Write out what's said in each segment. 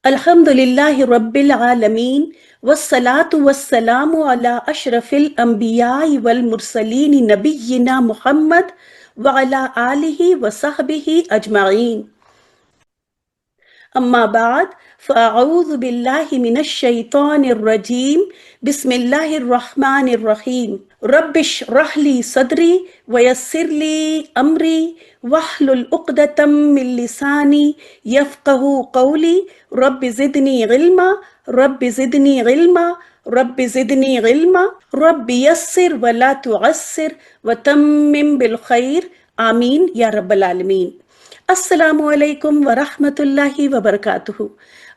الحمدللہ رب العالمین والصلاة والسلام علی اشرف الانبیاء والمرسلین نبینا محمد وعلی آلہ وصحبہ اجمعین اما بعد فاعوذ باللہ من الشیطان الرجیم بسم اللہ الرحمن الرحیم رب اشرح لی صدری ویسر لی امری واحلل عقدۃ من لسانی یفقہوا قولی رب زدنی علما رب زدنی علما رب زدنی علما رب یسر ولا تعسر وتمم بالخیر آمین یا رب العالمین۔ السلام علیکم ورحمۃ اللہ وبرکاتہ۔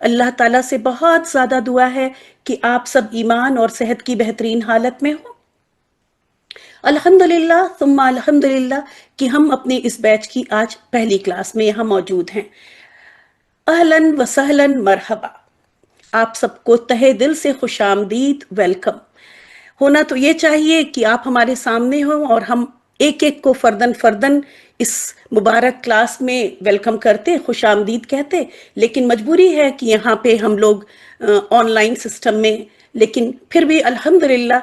اللہ تعالیٰ سے بہت زیادہ دعا ہے کہ آپ سب ایمان اور صحت کی بہترین حالت میں ہوں۔ الحمدللہ ثم الحمدللہ کہ ہم اپنے اس بیچ کی آج پہلی کلاس میں یہاں موجود ہیں۔ اہلاً و سہلاً مرحبا، آپ سب کو تہہ دل سے خوش آمدید، ویلکم۔ ہونا تو یہ چاہیے کہ آپ ہمارے سامنے ہوں اور ہم ایک ایک کو فردن فردن اس مبارک کلاس میں ویلکم کرتے، خوش آمدید کہتے، لیکن مجبوری ہے کہ یہاں پہ ہم لوگ آن لائن سسٹم میں، لیکن پھر بھی الحمدللہ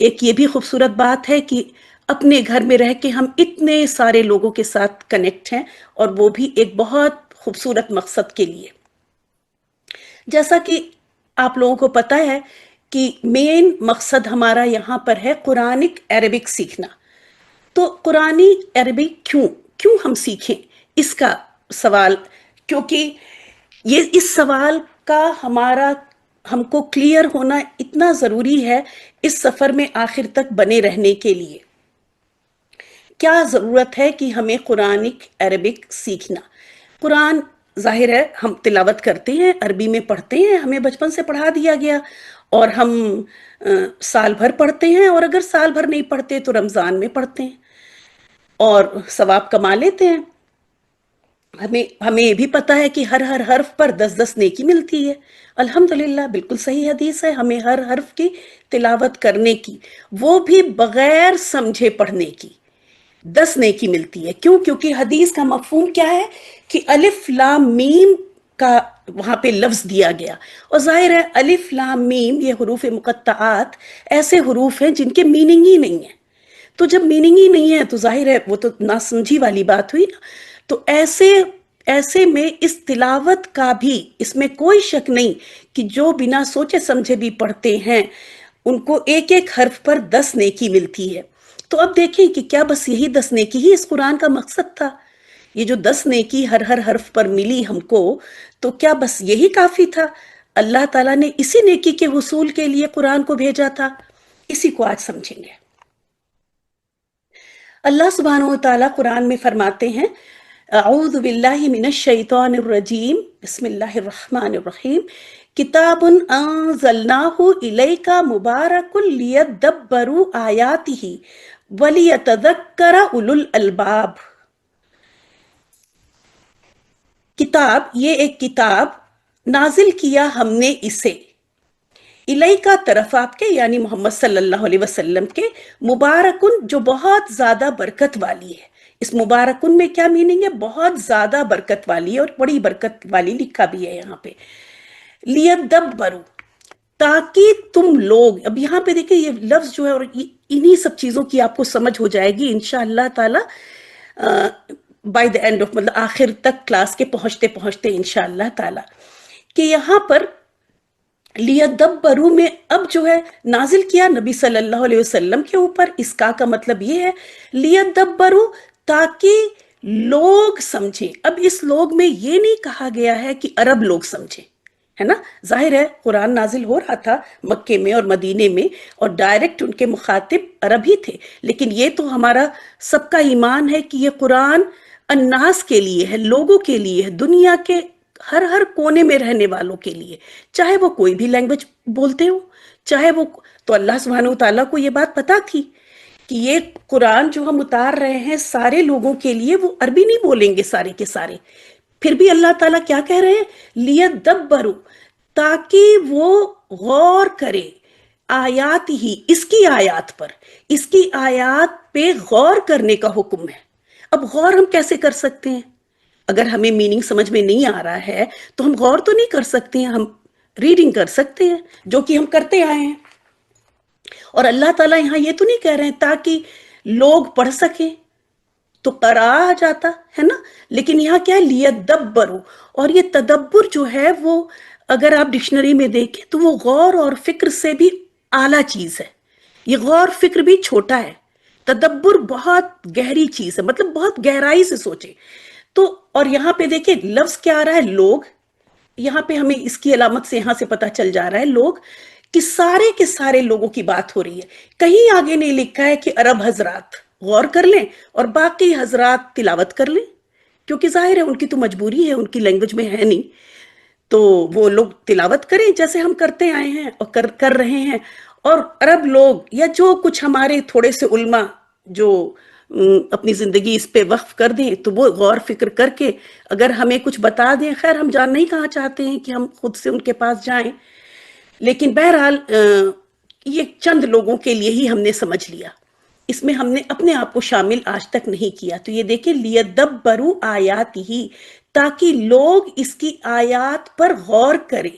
ایک یہ بھی خوبصورت بات ہے کہ اپنے گھر میں رہ کے ہم اتنے سارے لوگوں کے ساتھ کنیکٹ ہیں، اور وہ بھی ایک بہت خوبصورت مقصد کے لیے۔ جیسا کہ آپ لوگوں کو پتہ ہے کہ مین مقصد ہمارا یہاں پر ہے قرآنک عربک سیکھنا۔ تو قرآنی عربک کیوں ہم سیکھیں، اس کا سوال، کیونکہ یہ اس سوال کا ہم کو کلیئر ہونا اتنا ضروری ہے اس سفر میں آخر تک بنے رہنے کے لیے۔ کیا ضرورت ہے کہ ہمیں قرآنک عربک سیکھنا؟ قرآن ظاہر ہے ہم تلاوت کرتے ہیں، عربی میں پڑھتے ہیں، ہمیں بچپن سے پڑھا دیا گیا، اور ہم سال بھر پڑھتے ہیں، اور اگر سال بھر نہیں پڑھتے تو رمضان میں پڑھتے ہیں اور ثواب کما لیتے ہیں۔ ہمیں یہ بھی پتہ ہے کہ ہر حرف پر 10 نیکی ملتی ہے۔ الحمدللہ بالکل صحیح حدیث ہے، ہمیں ہر حرف کی تلاوت کرنے کی، وہ بھی بغیر سمجھے پڑھنے کی 10 نیکی ملتی ہے۔ کیوں؟ کیونکہ حدیث کا مفہوم کیا ہے کہ الف لام میم کا وہاں پہ لفظ دیا گیا، اور ظاہر ہے الف لام میم یہ حروف مقطعات ایسے حروف ہیں جن کے میننگ ہی نہیں ہے۔ تو جب میننگ ہی نہیں ہے تو ظاہر ہے وہ تو ناسمجھی والی بات ہوئی نا۔ تو ایسے میں اس تلاوت کا بھی، اس میں کوئی شک نہیں کہ جو بنا سوچے سمجھے بھی پڑھتے ہیں ان کو ایک ایک حرف پر 10 نیکی ملتی ہے۔ تو اب دیکھیں کہ کیا بس یہی 10 نیکی ہی اس قرآن کا مقصد تھا؟ یہ جو 10 نیکی ہر حرف پر ملی ہم کو، تو کیا بس یہی کافی تھا؟ اللہ تعالیٰ نے اسی نیکی کے حصول کے لیے قرآن کو بھیجا تھا؟ اسی کو آج سمجھیں گے۔ اللہ سبحانہ وتعالیٰ قرآن میں فرماتے ہیں، اعوذ باللہ من الشیطان الرجیم، بسم اللہ الرحمن الرحیم، کتاب انزلناہ الیک مبارک لیدبروا آیاتہ ولیتذکر اولو الالباب۔ کتاب، یہ ایک کتاب نازل کیا ہم نے اسے، الیکا طرف آپ کے، یعنی محمد صلی اللہ علیہ وسلم کے، مبارکن جو بہت زیادہ برکت والی ہے۔ اس مبارکن میں کیا میننگ ہے؟ بہت زیادہ برکت والی ہے، اور بڑی برکت والی لکھا بھی ہے یہاں پہ۔ لیدبروا، تاکہ تم لوگ، اب یہاں پہ دیکھیں یہ لفظ جو ہے، اور انہی سب چیزوں کی آپ کو سمجھ ہو جائے گی انشاءاللہ تعالی بائی دی اینڈ آف، مطلب آخر تک کلاس کے پہنچتے پہنچتے انشاءاللہ تعالی، کہ یہاں پر لیدبروا میں اب جو ہے نازل کیا نبی صلی اللہ علیہ وسلم کے اوپر، اس کا مطلب یہ ہے لیدبروا، تاکہ لوگ سمجھیں۔ اب اس لوگ میں یہ نہیں کہا گیا ہے کہ عرب لوگ سمجھیں، ہے نا؟ ظاہر ہے قرآن نازل ہو رہا تھا مکے میں اور مدینے میں، اور ڈائریکٹ ان کے مخاطب عرب ہی تھے، لیکن یہ تو ہمارا سب کا ایمان ہے کہ یہ قرآن الناس کے لیے ہے، لوگوں کے لیے ہے، دنیا کے ہر کونے میں رہنے والوں کے لیے، چاہے وہ کوئی بھی لینگویج بولتے ہو، چاہے وہ، تو اللہ سبحانہ وتعالیٰ کو یہ بات پتہ تھی کہ یہ قرآن جو ہم اتار رہے ہیں سارے لوگوں کے لیے، وہ عربی نہیں بولیں گے سارے کے سارے۔ پھر بھی اللہ تعالیٰ کیا کہہ رہے ہیں؟ لیدبروا، تاکہ وہ غور کرے، آیات ہی، اس کی آیات پر، اس کی آیات پہ غور کرنے کا حکم ہے۔ اب غور ہم کیسے کر سکتے ہیں؟ اگر ہمیں میننگ سمجھ میں نہیں آ رہا ہے تو ہم غور تو نہیں کر سکتے ہیں، ہم ریڈنگ کر سکتے ہیں، جو کہ ہم کرتے آئے ہیں. اور اللہ تعالیٰ یہاں یہ تو نہیں کہہ رہے ہیں تاکہ لوگ پڑھ سکیں تو قرآ آ جاتا ہے نا، لیکن یہاں کیا ہے لیدبرو. اور یہ تدبر جو ہے وہ اگر آپ ڈکشنری میں دیکھیں تو وہ غور اور فکر سے بھی اعلیٰ چیز ہے. یہ غور فکر بھی چھوٹا ہے، تدبر بہت گہری چیز ہے، مطلب بہت گہرائی سے سوچے. تو اور یہاں پہ دیکھیں لفظ کیا آ رہا ہے، لوگ. یہاں پہ ہمیں اس کی علامت سے یہاں سے پتہ چل جا رہا ہے لوگ کہ سارے کے سارے لوگوں کی بات ہو رہی ہے. کہیں آگے نہیں لکھا ہے کہ عرب حضرات غور کر لیں اور باقی حضرات تلاوت کر لیں، کیونکہ ظاہر ہے ان کی تو مجبوری ہے، ان کی لینگویج میں ہے نہیں، تو وہ لوگ تلاوت کریں جیسے ہم کرتے آئے ہیں اور کر رہے ہیں. اور عرب لوگ یا جو کچھ ہمارے تھوڑے سے علماء جو اپنی زندگی اس پہ وقف کر دیں تو وہ غور فکر کر کے اگر ہمیں کچھ بتا دیں. خیر ہم جان نہیں کہاں چاہتے ہیں کہ ہم خود سے ان کے پاس جائیں، لیکن بہرحال یہ چند لوگوں کے لیے ہی ہم نے سمجھ لیا، اس میں ہم نے اپنے آپ کو شامل آج تک نہیں کیا. تو یہ دیکھیں لیدبروا آیاتہ، تاکہ لوگ اس کی آیات پر غور کریں.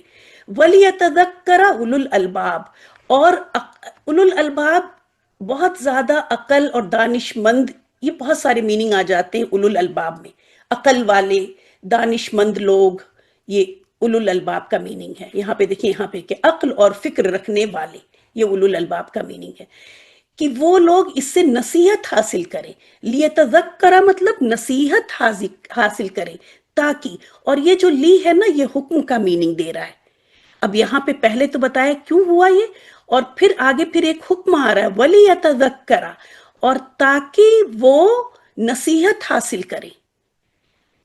وَلْيَتَذَكَّرَ أُولُو الْأَلْبَابِ، اور اولو الالباب بہت زیادہ عقل اور دانش مند، یہ بہت سارے میننگ آ جاتے ہیں اولو الالباب میں. عقل والے، دانش مند لوگ، یہ اولو الالباب کا میننگ ہے. یہاں پہ دیکھیں، یہاں پہ کہ عقل اور فکر رکھنے والے، یہ اولو الالباب کا میننگ ہے کہ وہ لوگ اس سے نصیحت حاصل کریں. لیتذکر مطلب نصیحت حاصل کریں تاکہ. اور یہ جو لی ہے نا، یہ حکم کا میننگ دے رہا ہے. اب یہاں پہ پہلے تو بتایا کیوں ہوا یہ، اور پھر آگے پھر ایک حکم آ رہا ہے وَلِيَتَذَكَّرَ، اور تاکہ وہ نصیحت حاصل کریں.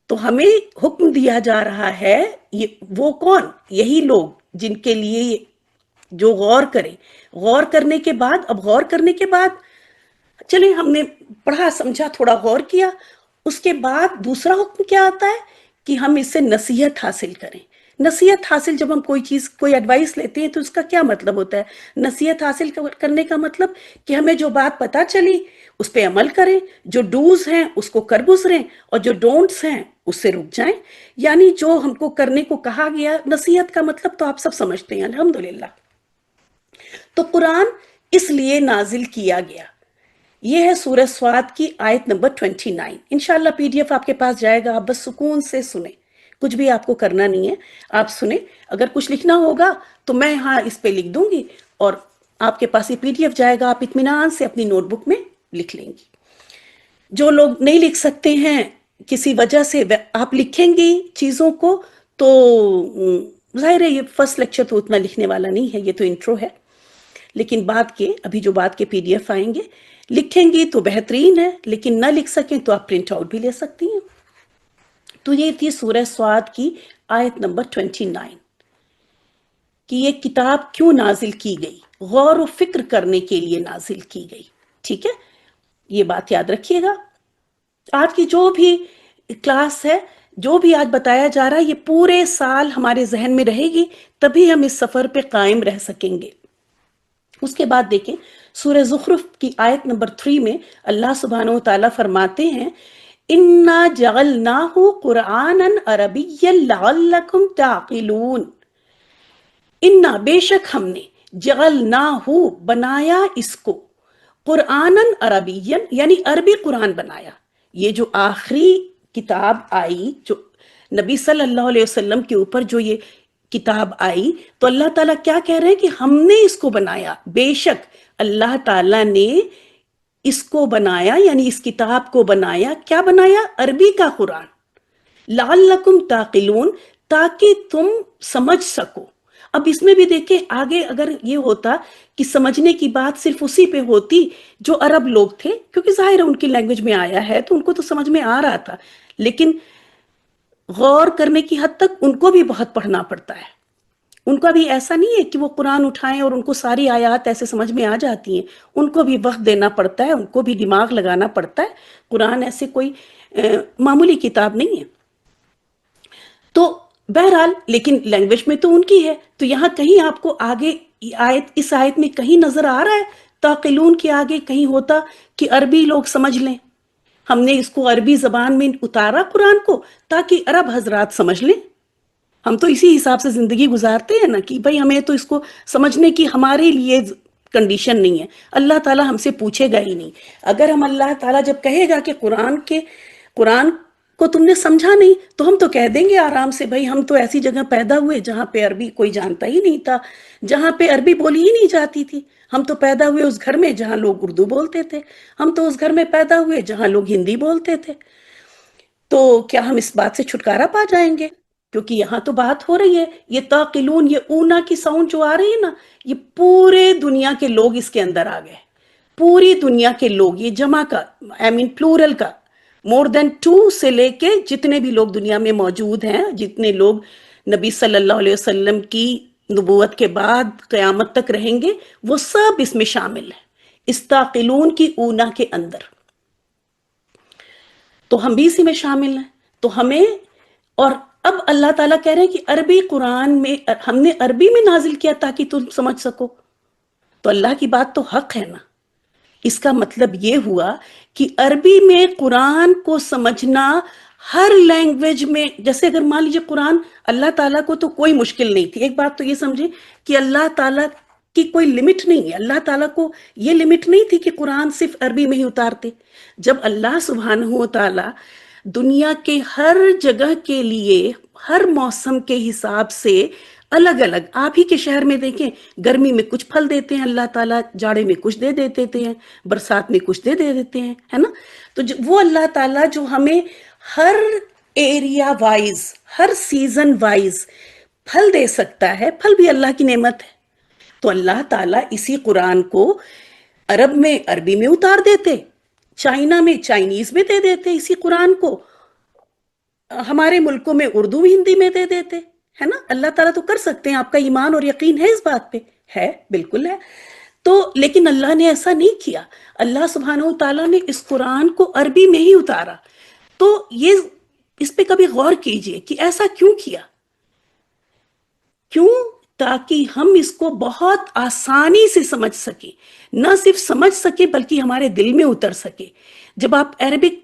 تو ہمیں حکم دیا جا رہا ہے، یہ وہ کون؟ یہی لوگ جن کے لیے جو غور کریں. غور کرنے کے بعد، اب غور کرنے کے بعد چلیں ہم نے پڑھا سمجھا تھوڑا غور کیا، اس کے بعد دوسرا حکم کیا آتا ہے کہ ہم اس سے نصیحت حاصل کریں. نصیحت حاصل، جب ہم کوئی چیز کوئی ایڈوائس لیتے ہیں تو اس کا کیا مطلب ہوتا ہے؟ نصیحت حاصل کرنے کا مطلب کہ ہمیں جو بات پتہ چلی اس پہ عمل کریں، جو ڈوز ہیں اس کو کر گزریں، اور جو ڈونٹس ہیں اس سے رک جائیں. یعنی جو ہم کو کرنے کو کہا گیا، نصیحت کا مطلب تو آپ سب سمجھتے ہیں الحمدللہ. تو قرآن اس لیے نازل کیا گیا. یہ ہے سورہ صاد کی آیت نمبر 29. انشاءاللہ پی ڈی ایف آپ کے پاس جائے گا، آپ بس سکون سے سنیں، کچھ بھی آپ کو کرنا نہیں ہے، آپ سنیں. اگر کچھ لکھنا ہوگا تو میں یہاں اس پہ لکھ دوں گی اور آپ کے پاس یہ پی ڈی ایف جائے گا، آپ اطمینان سے اپنی نوٹ بک میں لکھ لیں گی. جو لوگ نہیں لکھ سکتے ہیں کسی وجہ سے، آپ لکھیں گی چیزوں کو تو ظاہر ہے یہ فرسٹ لیکچر تو اتنا لکھنے والا نہیں ہے، یہ تو انٹرو ہے، لیکن بعد کے ابھی جو بعد کے پی ڈی ایف آئیں گے لکھیں گی تو بہترین ہے، لیکن نہ لکھ سکیں تو آپ پرنٹ آؤٹ بھی لے سکتی ہیں. تو یہ تھی سورہ صاد کی آیت نمبر 29 کہ یہ کتاب کیوں نازل کی گئی، غور و فکر کرنے کے لیے نازل کی گئی. ٹھیک ہے، یہ بات یاد رکھیے گا. آج کی جو بھی کلاس ہے، جو بھی آج بتایا جا رہا ہے، یہ پورے سال ہمارے ذہن میں رہے گی، تبھی ہم اس سفر پہ قائم رہ سکیں گے. اس کے بعد دیکھیں سورہ زخرف کی آیت نمبر 3 میں اللہ سبحانہ و تعالیٰ فرماتے ہیں اِنَّا جَعَلْنَاهُ قُرْآنًا عَرَبِيًّا لَعَلَّكُمْ تَعْقِلُونَ. اِنَّا بے شک ہم نے، جَعَلْنَاهُ بنایا اس کو، قرآنًا عربیًا یعنی عربی قرآن بنایا. یہ جو آخری کتاب آئی، جو نبی صلی اللہ علیہ وسلم کے اوپر جو یہ کتاب آئی، تو اللہ تعالیٰ کیا کہہ رہے ہیں کہ ہم نے اس کو بنایا. بے شک اللہ تعالیٰ نے اس کو بنایا، یعنی اس کتاب کو بنایا. کیا بنایا؟ عربی کا قرآن. لعلکم تعقلون، تاکہ تم سمجھ سکو. اب اس میں بھی دیکھیں آگے اگر یہ ہوتا کہ سمجھنے کی بات صرف اسی پہ ہوتی جو عرب لوگ تھے، کیونکہ ظاہر ان کی لینگویج میں آیا ہے تو ان کو تو سمجھ میں آ رہا تھا، لیکن غور کرنے کی حد تک ان کو بھی بہت پڑھنا پڑتا ہے. ان کا بھی ایسا نہیں ہے کہ وہ قرآن اٹھائیں اور ان کو ساری آیات ایسے سمجھ میں آ جاتی ہیں. ان کو بھی وقت دینا پڑتا ہے، ان کو بھی دماغ لگانا پڑتا ہے. قرآن ایسے کوئی معمولی کتاب نہیں ہے. تو بہرحال لیکن لینگویج میں تو ان کی ہے. تو یہاں کہیں آپ کو آگے اس آیت میں کہیں نظر آ رہا ہے تعقلون کے آگے کہیں ہوتا کہ عربی لوگ سمجھ لیں؟ ہم نے اس کو عربی زبان میں اتارا قرآن کو تاکہ عرب حضرات سمجھ لیں. ہم تو اسی حساب سے زندگی گزارتے ہیں نا کہ بھائی ہمیں تو اس کو سمجھنے کی ہمارے لیے کنڈیشن نہیں ہے. اللہ تعالیٰ ہم سے پوچھے گا ہی نہیں. اگر ہم اللہ تعالیٰ جب کہے گا کہ قرآن کو تم نے سمجھا نہیں تو ہم تو کہہ دیں گے آرام سے بھائی ہم تو ایسی جگہ پیدا ہوئے جہاں پہ عربی کوئی جانتا ہی نہیں تھا, جہاں پہ عربی بولی ہی نہیں جاتی تھی. ہم تو پیدا ہوئے اس گھر میں جہاں لوگ اردو بولتے تھے. ہم تو اس گھر میں پیدا ہوئے جہاں لوگ ہندی بولتے تھے. تو کیا ہم اس بات سے چھٹکارا پا جائیں گے؟ کیونکہ یہاں تو بات ہو رہی ہے یہ تاقلون, یہ اونا کی ساؤنڈ جو آ رہی ہے نا, یہ پورے دنیا کے لوگ اس کے اندر آ گئے. پوری دنیا کے لوگ, یہ جمع کا پلورل کا, مور دین 2 سے لے کے جتنے بھی لوگ دنیا میں موجود ہیں, جتنے لوگ نبی صلی اللہ علیہ وسلم کی نبوت کے بعد قیامت تک رہیں گے, وہ سب اس میں شامل ہیں, اس تاقلون کی اونا کے اندر. تو ہم بھی اسی میں شامل ہیں. تو ہمیں, اور اب اللہ تعالیٰ کہہ رہے ہیں کہ عربی قرآن میں ہم نے عربی میں نازل کیا تاکہ تم سمجھ سکو. تو اللہ کی بات تو حق ہے نا. اس کا مطلب یہ ہوا کہ عربی میں قرآن کو سمجھنا ہر لینگویج میں, جیسے اگر مان لیجیے قرآن, اللہ تعالیٰ کو تو کوئی مشکل نہیں تھی. ایک بات تو یہ سمجھیں کہ اللہ تعالیٰ کی کوئی لمٹ نہیں ہے. اللہ تعالیٰ کو یہ لمٹ نہیں تھی کہ قرآن صرف عربی میں ہی اتارتے. جب اللہ سبحانہ و تعالیٰ دنیا کے ہر جگہ کے لیے ہر موسم کے حساب سے الگ الگ, آپ ہی کے شہر میں دیکھیں گرمی میں کچھ پھل دیتے ہیں اللہ تعالیٰ, جاڑے میں کچھ دے دیتے ہیں, برسات میں کچھ دے دیتے ہیں, ہے نا. تو وہ اللہ تعالیٰ جو ہمیں ہر ایریا وائز, ہر سیزن وائز پھل دے سکتا ہے, پھل بھی اللہ کی نعمت ہے. تو اللہ تعالیٰ اسی قرآن کو عرب میں عربی میں اتار دیتے, چائنا میں چائنیز میں دے دیتے اسی قرآن کو, ہمارے ملکوں میں اردو ہندی میں دے دیتے, ہے نا. اللہ تعالیٰ تو کر سکتے ہیں. آپ کا ایمان اور یقین ہے اس بات پہ؟ ہے, بالکل ہے. تو لیکن اللہ نے ایسا نہیں کیا. اللہ سبحانہ و تعالیٰ نے اس قرآن کو عربی میں ہی اتارا. تو یہ اس پہ کبھی غور کیجئے کہ ایسا کیوں کیا. کیوں؟ تاکہ ہم اس کو بہت آسانی سے سمجھ سکیں, نہ صرف سمجھ سکیں بلکہ ہمارے دل میں اتر سکے. جب آپ عربک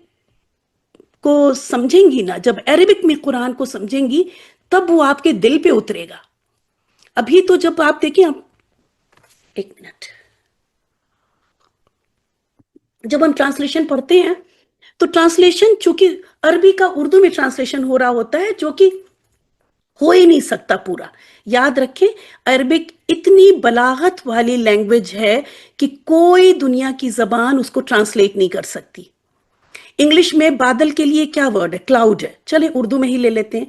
کو سمجھیں گی نا, جب عربک میں قرآن کو سمجھیں گی تب وہ آپ کے دل پہ اترے گا. ابھی تو جب آپ دیکھیں, ایک منٹ, جب ہم ٹرانسلیشن پڑھتے ہیں تو ٹرانسلیشن چونکہ عربی کا اردو میں ٹرانسلیشن ہو رہا ہوتا ہے جو کہ ہو ہی نہیں سکتا پورا. یاد رکھیں عربک اتنی بلاغت والی لینگویج ہے کہ کوئی دنیا کی زبان اس کو ٹرانسلیٹ نہیں کر سکتی. انگلش میں بادل کے لیے کیا ورڈ ہے؟ کلاؤڈ ہے. چلیں اردو میں ہی لے لیتے ہیں.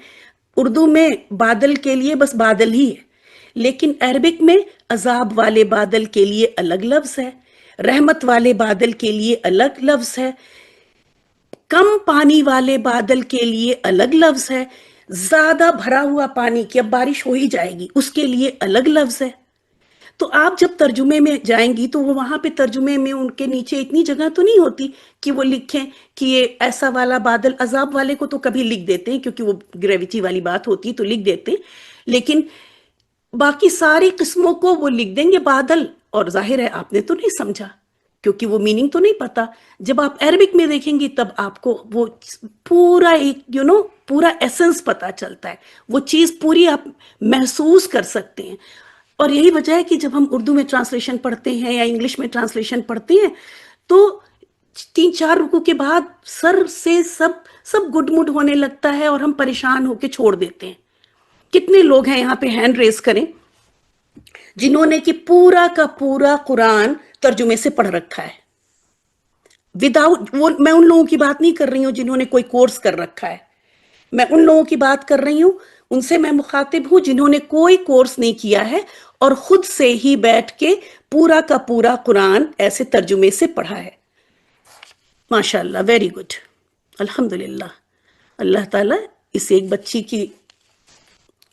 اردو میں بادل کے لیے بس بادل ہی ہے. لیکن عربک میں عذاب والے بادل کے لیے الگ لفظ ہے, رحمت والے بادل کے لیے الگ لفظ ہے, کم پانی والے بادل کے لیے الگ لفظ ہے, زیادہ بھرا ہوا پانی کی اب بارش ہو ہی جائے گی اس کے لیے الگ لفظ ہے. تو آپ جب ترجمے میں جائیں گی تو وہ وہاں پہ ترجمے میں ان کے نیچے اتنی جگہ تو نہیں ہوتی کہ وہ لکھیں کہ یہ ایسا والا بادل, عذاب والے کو تو کبھی لکھ دیتے ہیں کیونکہ وہ گریویٹی والی بات ہوتی تو لکھ دیتے, لیکن باقی ساری قسموں کو وہ لکھ دیں گے بادل. اور ظاہر ہے آپ نے تو نہیں سمجھا کیونکہ وہ میننگ تو نہیں پتا. جب آپ عربک میں دیکھیں گی تب آپ کو وہ پورا ایک پورا ایسنس پتا چلتا ہے, وہ چیز پوری آپ محسوس کر سکتے ہیں. اور یہی وجہ ہے کہ جب ہم اردو میں ٹرانسلیشن پڑھتے ہیں یا انگلش میں ٹرانسلیشن پڑھتے ہیں تو 3-4 رکوع کے بعد سر سے سب گڈ مڈ ہونے لگتا ہے اور ہم پریشان ہو کے چھوڑ دیتے ہیں. کتنے لوگ ہیں یہاں پہ ہینڈ ریز کریں جنہوں نے کہ پورا کا پورا قرآن ترجمے سے پڑھ رکھا ہے وداؤٹ, میں ان لوگوں کی بات نہیں کر رہی ہوں جنہوں نے کوئی کورس کر رکھا ہے, میں ان لوگوں کی بات کر رہی ہوں, ان سے میں مخاطب ہوں جنہوں نے کوئی کورس نہیں کیا ہے اور خود سے ہی بیٹھ کے پورا کا پورا قرآن ایسے ترجمے سے پڑھا ہے. ماشاءاللہ, ویری گڈ, الحمدللہ. اللہ تعالیٰ اس ایک بچی کی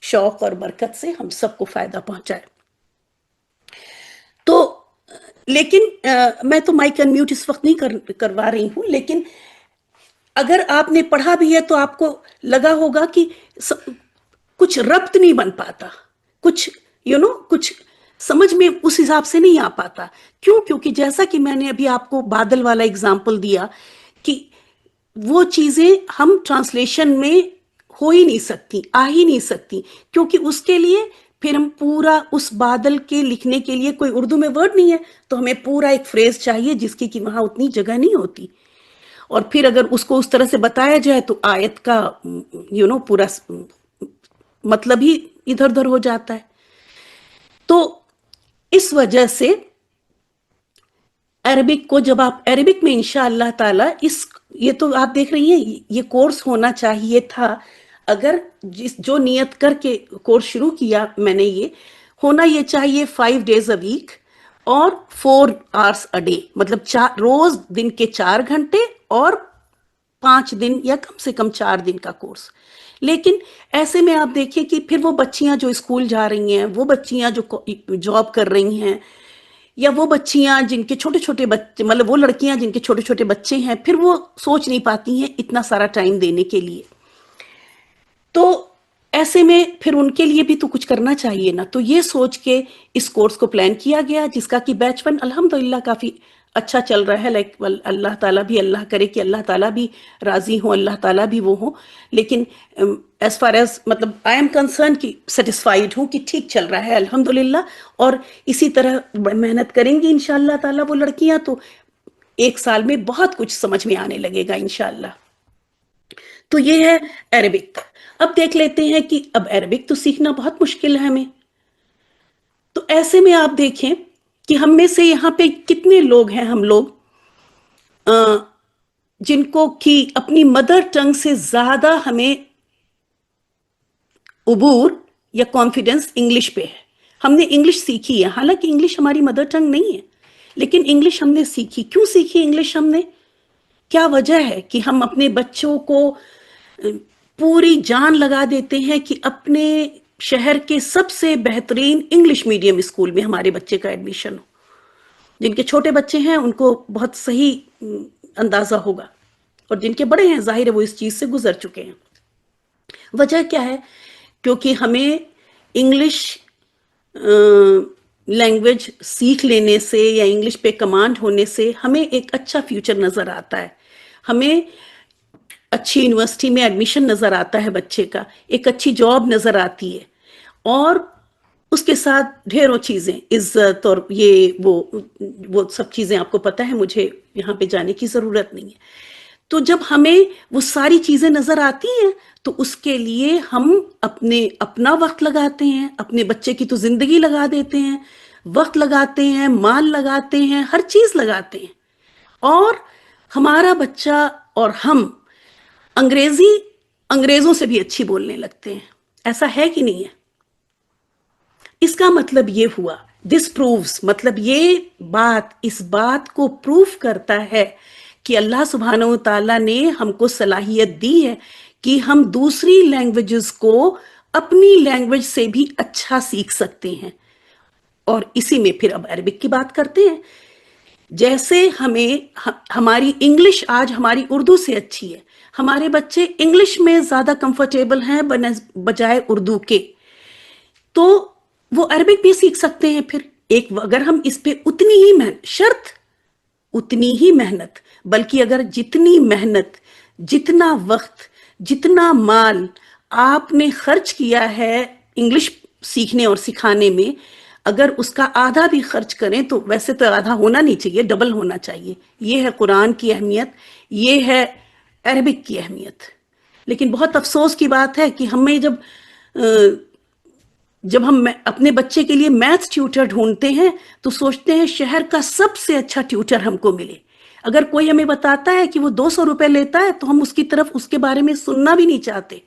شوق اور برکت سے ہم سب کو فائدہ پہنچائے. تو لیکن میں تو مائک انمیوٹ اس وقت نہیں کروا رہی ہوں, لیکن اگر آپ نے پڑھا بھی ہے تو آپ کو لگا ہوگا کہ کچھ ربط نہیں بن پاتا, کچھ کچھ سمجھ میں اس حساب سے نہیں آ پاتا. کیوں؟ کیونکہ جیسا کہ میں نے ابھی آپ کو بادل والا اگزامپل دیا کہ وہ چیزیں ہم ٹرانسلیشن میں ہو ہی نہیں سکتی، آ ہی نہیں سکتی، کیونکہ اس کے لیے پھر ہم پورا اس بادل کے لکھنے کے لیے کوئی اردو میں ورڈ نہیں ہے، تو ہمیں پورا ایک فریز چاہیے جس کی کہ وہاں اتنی جگہ نہیں ہوتی، اور پھر اگر اس کو اس طرح سے بتایا جائے تو آیت کا پورا مطلب ہی ادھر ادھر ہو جاتا ہے. تو اس وجہ سے عربک کو جب آپ عربک میں انشاء اللہ تعالی یہ تو آپ دیکھ رہی ہیں یہ کورس ہونا چاہیے تھا. اگر جو نیت کر کے کورس شروع کیا میں نے، یہ ہونا یہ چاہیے 5 days a week اور 4 hours a day، مطلب روز دن کے 4 گھنٹے اور 5 دن یا کم سے کم 4 دن کا کورس. لیکن ایسے میں آپ دیکھیں کہ پھر وہ بچیاں جو اسکول جا رہی ہیں، وہ بچیاں جو جاب کر رہی ہیں، یا وہ بچیاں جن کے چھوٹے چھوٹے بچے، مطلب وہ لڑکیاں جن کے چھوٹے چھوٹے بچے ہیں، پھر وہ سوچ نہیں پاتی ہیں اتنا سارا ٹائم دینے کے لیے. تو ایسے میں پھر ان کے لیے بھی تو کچھ کرنا چاہیے نا. تو یہ سوچ کے اس کورس کو پلان کیا گیا، جس کا کہ بیچ 1 الحمدللہ کافی اچھا چل رہا ہے. لائک اللہ تعالیٰ بھی، اللہ کرے کہ اللہ تعالیٰ بھی راضی ہوں، اللہ تعالیٰ بھی وہ ہوں. لیکن ایز فار ایز مطلب آئی ایم کنسرن کہ سیٹسفائیڈ ہوں کہ ٹھیک چل رہا ہے الحمدللہ. اور اسی طرح محنت کریں گی انشاء اللہ تعالیٰ وہ لڑکیاں، تو 1 سال میں بہت کچھ سمجھ میں آنے لگے گا انشاءاللہ. تو یہ ہے عربک. اب دیکھ لیتے ہیں کہ اب عربک تو سیکھنا بہت مشکل ہے ہمیں. تو ایسے میں آپ دیکھیں کہ ہم میں سے یہاں پہ کتنے لوگ ہیں، ہم لوگ جن کو کہ اپنی مدر ٹنگ سے زیادہ ہمیں عبور یا کانفیڈنس انگلش پہ ہے. ہم نے انگلش سیکھی ہے، حالانکہ انگلش ہماری مدر ٹنگ نہیں ہے، لیکن انگلش ہم نے سیکھی. کیوں سیکھی انگلش ہم نے؟ کیا وجہ ہے کہ ہم اپنے بچوں کو پوری جان لگا دیتے ہیں کہ اپنے شہر کے سب سے بہترین انگلش میڈیم اسکول میں ہمارے بچے کا ایڈمیشن ہو. جن کے چھوٹے بچے ہیں ان کو بہت صحیح اندازہ ہوگا، اور جن کے بڑے ہیں ظاہر ہے وہ اس چیز سے گزر چکے ہیں. وجہ کیا ہے؟ کیونکہ ہمیں انگلش لینگویج سیکھ لینے سے یا انگلش پہ کمانڈ ہونے سے ہمیں ایک اچھا فیوچر نظر آتا ہے، ہمیں اچھی یونیورسٹی میں ایڈمیشن نظر آتا ہے بچے کا، ایک اچھی جاب نظر آتی ہے، اور اس کے ساتھ ڈھیروں چیزیں، عزت اور یہ وہ سب چیزیں آپ کو پتہ ہے، مجھے یہاں پہ جانے کی ضرورت نہیں ہے. تو جب ہمیں وہ ساری چیزیں نظر آتی ہیں تو اس کے لیے ہم اپنا وقت لگاتے ہیں، اپنے بچے کی تو زندگی لگا دیتے ہیں، وقت لگاتے ہیں، مال لگاتے ہیں، ہر چیز لگاتے ہیں. اور ہمارا بچہ اور ہم انگریزوں سے بھی اچھی بولنے لگتے ہیں. ایسا ہے کہ نہیں ہے؟ اس کا مطلب یہ ہوا، دس پرووز، مطلب یہ بات اس بات کو پروف کرتا ہے کہ اللہ سبحانہ و تعالیٰ نے ہم کو صلاحیت دی ہے کہ ہم دوسری لینگویجز کو اپنی لینگویج سے بھی اچھا سیکھ سکتے ہیں. اور اسی میں پھر اب عربک کی بات کرتے ہیں. جیسے ہماری انگلش آج ہماری اردو سے اچھی ہے، ہمارے بچے انگلش میں زیادہ کمفرٹیبل ہیں بجائے اردو کے، تو وہ عربک بھی سیکھ سکتے ہیں. پھر اگر ہم اس پہ اتنی ہی محنت، بلکہ اگر جتنی محنت، جتنا وقت، جتنا مال آپ نے خرچ کیا ہے انگلش سیکھنے اور سکھانے میں، اگر اس کا آدھا بھی خرچ کریں تو ویسے تو آدھا ہونا نہیں چاہیے، ڈبل ہونا چاہیے. یہ ہے قرآن کی اہمیت، یہ ہے عربک کی اہمیت. لیکن بہت افسوس کی بات ہے کہ ہمیں جب ہم اپنے بچے کے لیے میتھ ٹیوٹر ڈھونڈتے ہیں تو سوچتے ہیں شہر کا سب سے اچھا ٹیوٹر ہم کو ملے. اگر کوئی ہمیں بتاتا ہے کہ وہ 200 روپے لیتا ہے تو ہم اس کی طرف اس کے بارے میں سننا بھی نہیں چاہتے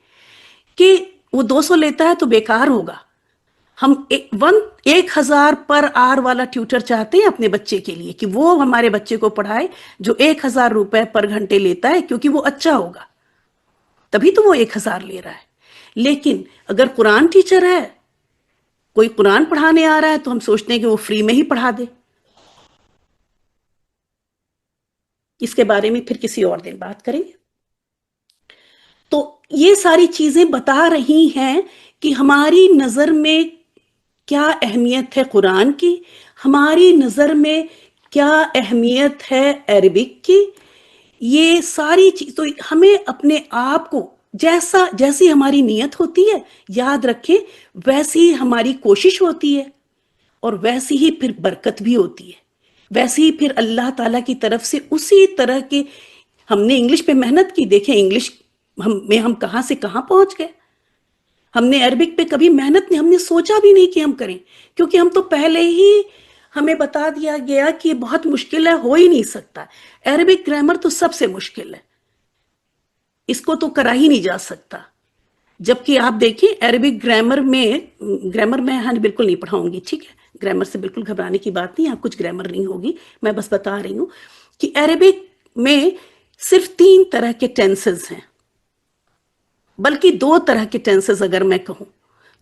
کہ وہ 200 لیتا ہے تو بیکار ہوگا. ہم 1000 پر آر والا ٹیوٹر چاہتے ہیں اپنے بچے کے لیے کہ وہ ہمارے بچے کو پڑھائے جو 1000 روپے پر گھنٹے لیتا ہے، کیونکہ وہ اچھا ہوگا تبھی تو وہ 1000 لے رہا ہے. لیکن اگر قرآن ٹیچر ہے، کوئی قرآن پڑھانے آ رہا ہے تو ہم سوچتے ہیں کہ وہ فری میں ہی پڑھا دے. اس کے بارے میں پھر کسی اور دن بات کریں گے. تو یہ ساری چیزیں بتا رہی ہیں کہ ہماری نظر میں کیا اہمیت ہے قرآن کی، ہماری نظر میں کیا اہمیت ہے عربک کی. یہ ساری چیز تو ہمیں اپنے آپ کو جیسی ہماری نیت ہوتی ہے یاد رکھیں، ویسی ہماری کوشش ہوتی ہے، اور ویسی ہی پھر برکت بھی ہوتی ہے، ویسی ہی پھر اللہ تعالیٰ کی طرف سے اسی طرح کے. ہم نے انگلش پہ محنت کی، دیکھیں انگلش ہم کہاں سے کہاں پہنچ گئے. ہم نے عربک پہ کبھی محنت نہیں، ہم نے سوچا بھی نہیں کہ ہم کریں، کیونکہ ہم تو پہلے ہی ہمیں بتا دیا گیا کہ یہ بہت مشکل ہے، ہو ہی نہیں سکتا. عربک گرامر تو سب سے مشکل ہے، اس کو تو کرا ہی نہیں جا سکتا. جبکہ آپ دیکھیں عربک گرامر میں ہاں بالکل نہیں پڑھاؤں گی، ٹھیک ہے، گرامر سے بالکل گھبرانے کی بات نہیں، آپ کچھ گرامر نہیں ہوگی، میں بس بتا رہی ہوں کہ عربک میں صرف 3 طرح کے ٹینسز ہیں، بلکہ 2 طرح کے ٹینسز اگر میں کہوں،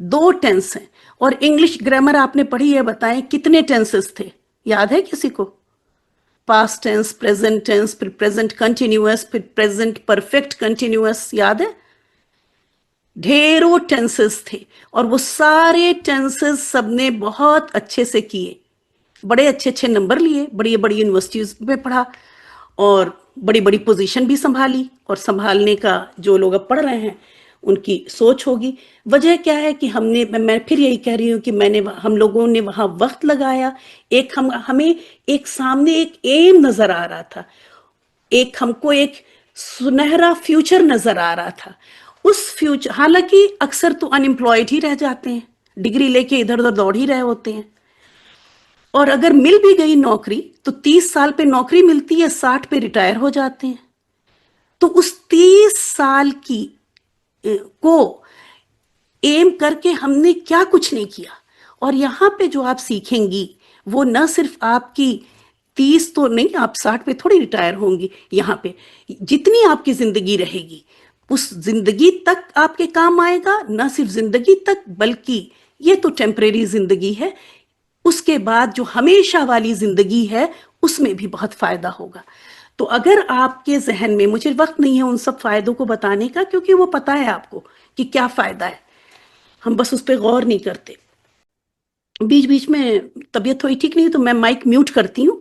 2 ٹینس ہیں. اور انگلش گرامر آپ نے پڑھی ہے، بتائیں کتنے ٹینسز تھے، یاد ہے کسی کو؟ پاسٹ ٹینس، پریزنٹ ٹینس، پھر پریزنٹ کنٹینیوس، پھر پریزنٹ پرفیکٹ کنٹینیوس، یاد ہے؟ ڈھیروں ٹینسز تھے، اور وہ سارے ٹینسز سب نے بہت اچھے سے کیے، بڑے اچھے اچھے نمبر لیے، بڑی بڑی یونیورسٹیز میں پڑھا، اور بڑی بڑی پوزیشن بھی سنبھالی. اور سنبھالنے کا جو لوگ اب پڑھ رہے ہیں ان کی سوچ ہوگی. وجہ کیا ہے کہ میں پھر یہی کہہ رہی ہوں کہ ہم لوگوں نے وہاں وقت لگایا. ہمیں ایک سامنے ایک ایم نظر آ رہا تھا، ہم کو ایک سنہرا فیوچر نظر آ رہا تھا. اس فیوچر، حالانکہ اکثر تو ان امپلائڈ ہی رہ جاتے ہیں، ڈگری لے کے ادھر ادھر دوڑ ہی رہے ہوتے ہیں. اور اگر مل بھی گئی نوکری تو 30 سال پہ نوکری ملتی ہے، 60 پہ ریٹائر ہو جاتے ہیں. تو اس 30 سال کی کو ایم کر کے ہم نے کیا کچھ نہیں کیا. اور یہاں پہ جو آپ سیکھیں گی وہ نہ صرف آپ کی 30 تو نہیں، آپ 60 پہ تھوڑی ریٹائر ہوں گی. یہاں پہ جتنی آپ کی زندگی رہے گی اس زندگی تک آپ کے کام آئے گا. نہ صرف زندگی تک بلکہ یہ تو ٹیمپریری زندگی ہے، اس کے بعد جو ہمیشہ والی زندگی ہے اس میں بھی بہت فائدہ ہوگا. تو اگر آپ کے ذہن میں، مجھے وقت نہیں ہے ان سب فائدوں کو بتانے کا کیونکہ وہ پتہ ہے آپ کو کہ کیا فائدہ ہے، ہم بس اس پہ غور نہیں کرتے. بیچ بیچ میں طبیعت تھوڑی ٹھیک نہیں تو میں مائک میوٹ کرتی ہوں.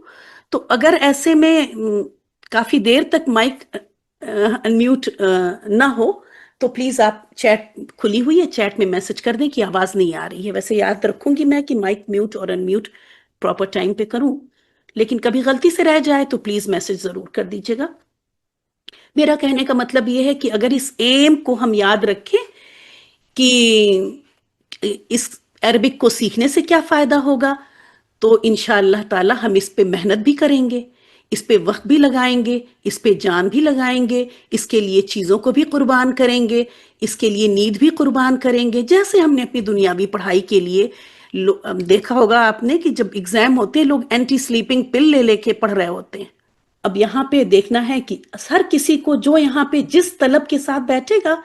تو اگر ایسے میں کافی دیر تک مائک انمیوٹ نہ ہو تو پلیز آپ، چیٹ کھلی ہوئی ہے، چیٹ میں میسج کر دیں کہ آواز نہیں آ رہی ہے. ویسے یاد رکھوں گی میں کہ مائک میوٹ اور انمیوٹ پراپر ٹائم پہ کروں، لیکن کبھی غلطی سے رہ جائے تو پلیز میسج ضرور کر دیجیے گا. میرا کہنے کا مطلب یہ ہے کہ اگر اس ایم کو ہم یاد رکھیں کہ اس عربک کو سیکھنے سے کیا فائدہ ہوگا، تو انشاءاللہ تعالی ہم اس پہ محنت بھی کریں گے، اس پہ وقت بھی لگائیں گے، اس پہ جان بھی لگائیں گے، اس کے لیے چیزوں کو بھی قربان کریں گے، اس کے لیے نیند بھی قربان کریں گے. جیسے ہم نے اپنی دنیاوی پڑھائی کے لیے دیکھا ہوگا آپ نے کہ جب ایگزام ہوتے ہیں لوگ اینٹی سلیپنگ پل لے لے کے پڑھ رہے ہوتے ہیں. اب یہاں پہ دیکھنا ہے کہ ہر کسی کو جو یہاں پہ جس طلب کے ساتھ بیٹھے گا،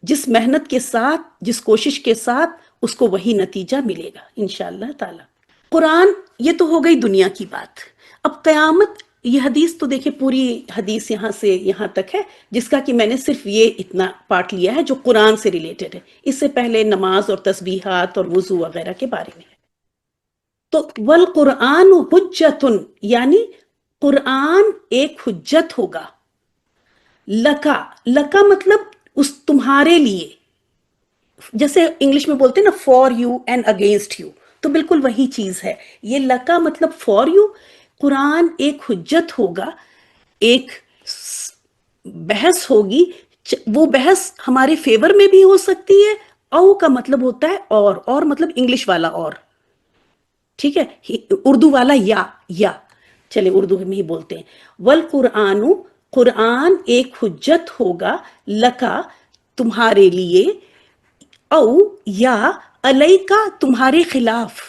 جس محنت کے ساتھ، جس کوشش کے ساتھ، اس کو وہی نتیجہ ملے گا انشاءاللہ تعالی. قرآن، یہ تو ہو گئی دنیا کی بات. اب قیامت، یہ حدیث تو دیکھیں پوری حدیث یہاں سے یہاں تک ہے، جس کا کہ میں نے صرف یہ اتنا پارٹ لیا ہے جو قرآن سے ریلیٹڈ ہے. اس سے پہلے نماز اور تسبیحات اور وضو وغیرہ کے بارے میں ہے. تو والقرآن حجت، یعنی قرآن ایک حجت ہوگا. لکا، لکا مطلب اس تمہارے لیے، جیسے انگلش میں بولتے ہیں نا for you and against you, تو بالکل وہی چیز ہے. یہ لکا مطلب فار یو. قرآن ایک حجت ہوگا، ایک بحث ہوگی. وہ بحث ہمارے فیور میں بھی ہو سکتی ہے. او کا مطلب ہوتا ہے اور مطلب انگلش والا اور، ٹھیک ہے، اردو والا یا چلے اردو میں ہی بولتے ہیں. والقرآن، قرآن ایک حجت ہوگا، لکا تمہارے لیے، او یا علیکا تمہارے خلاف.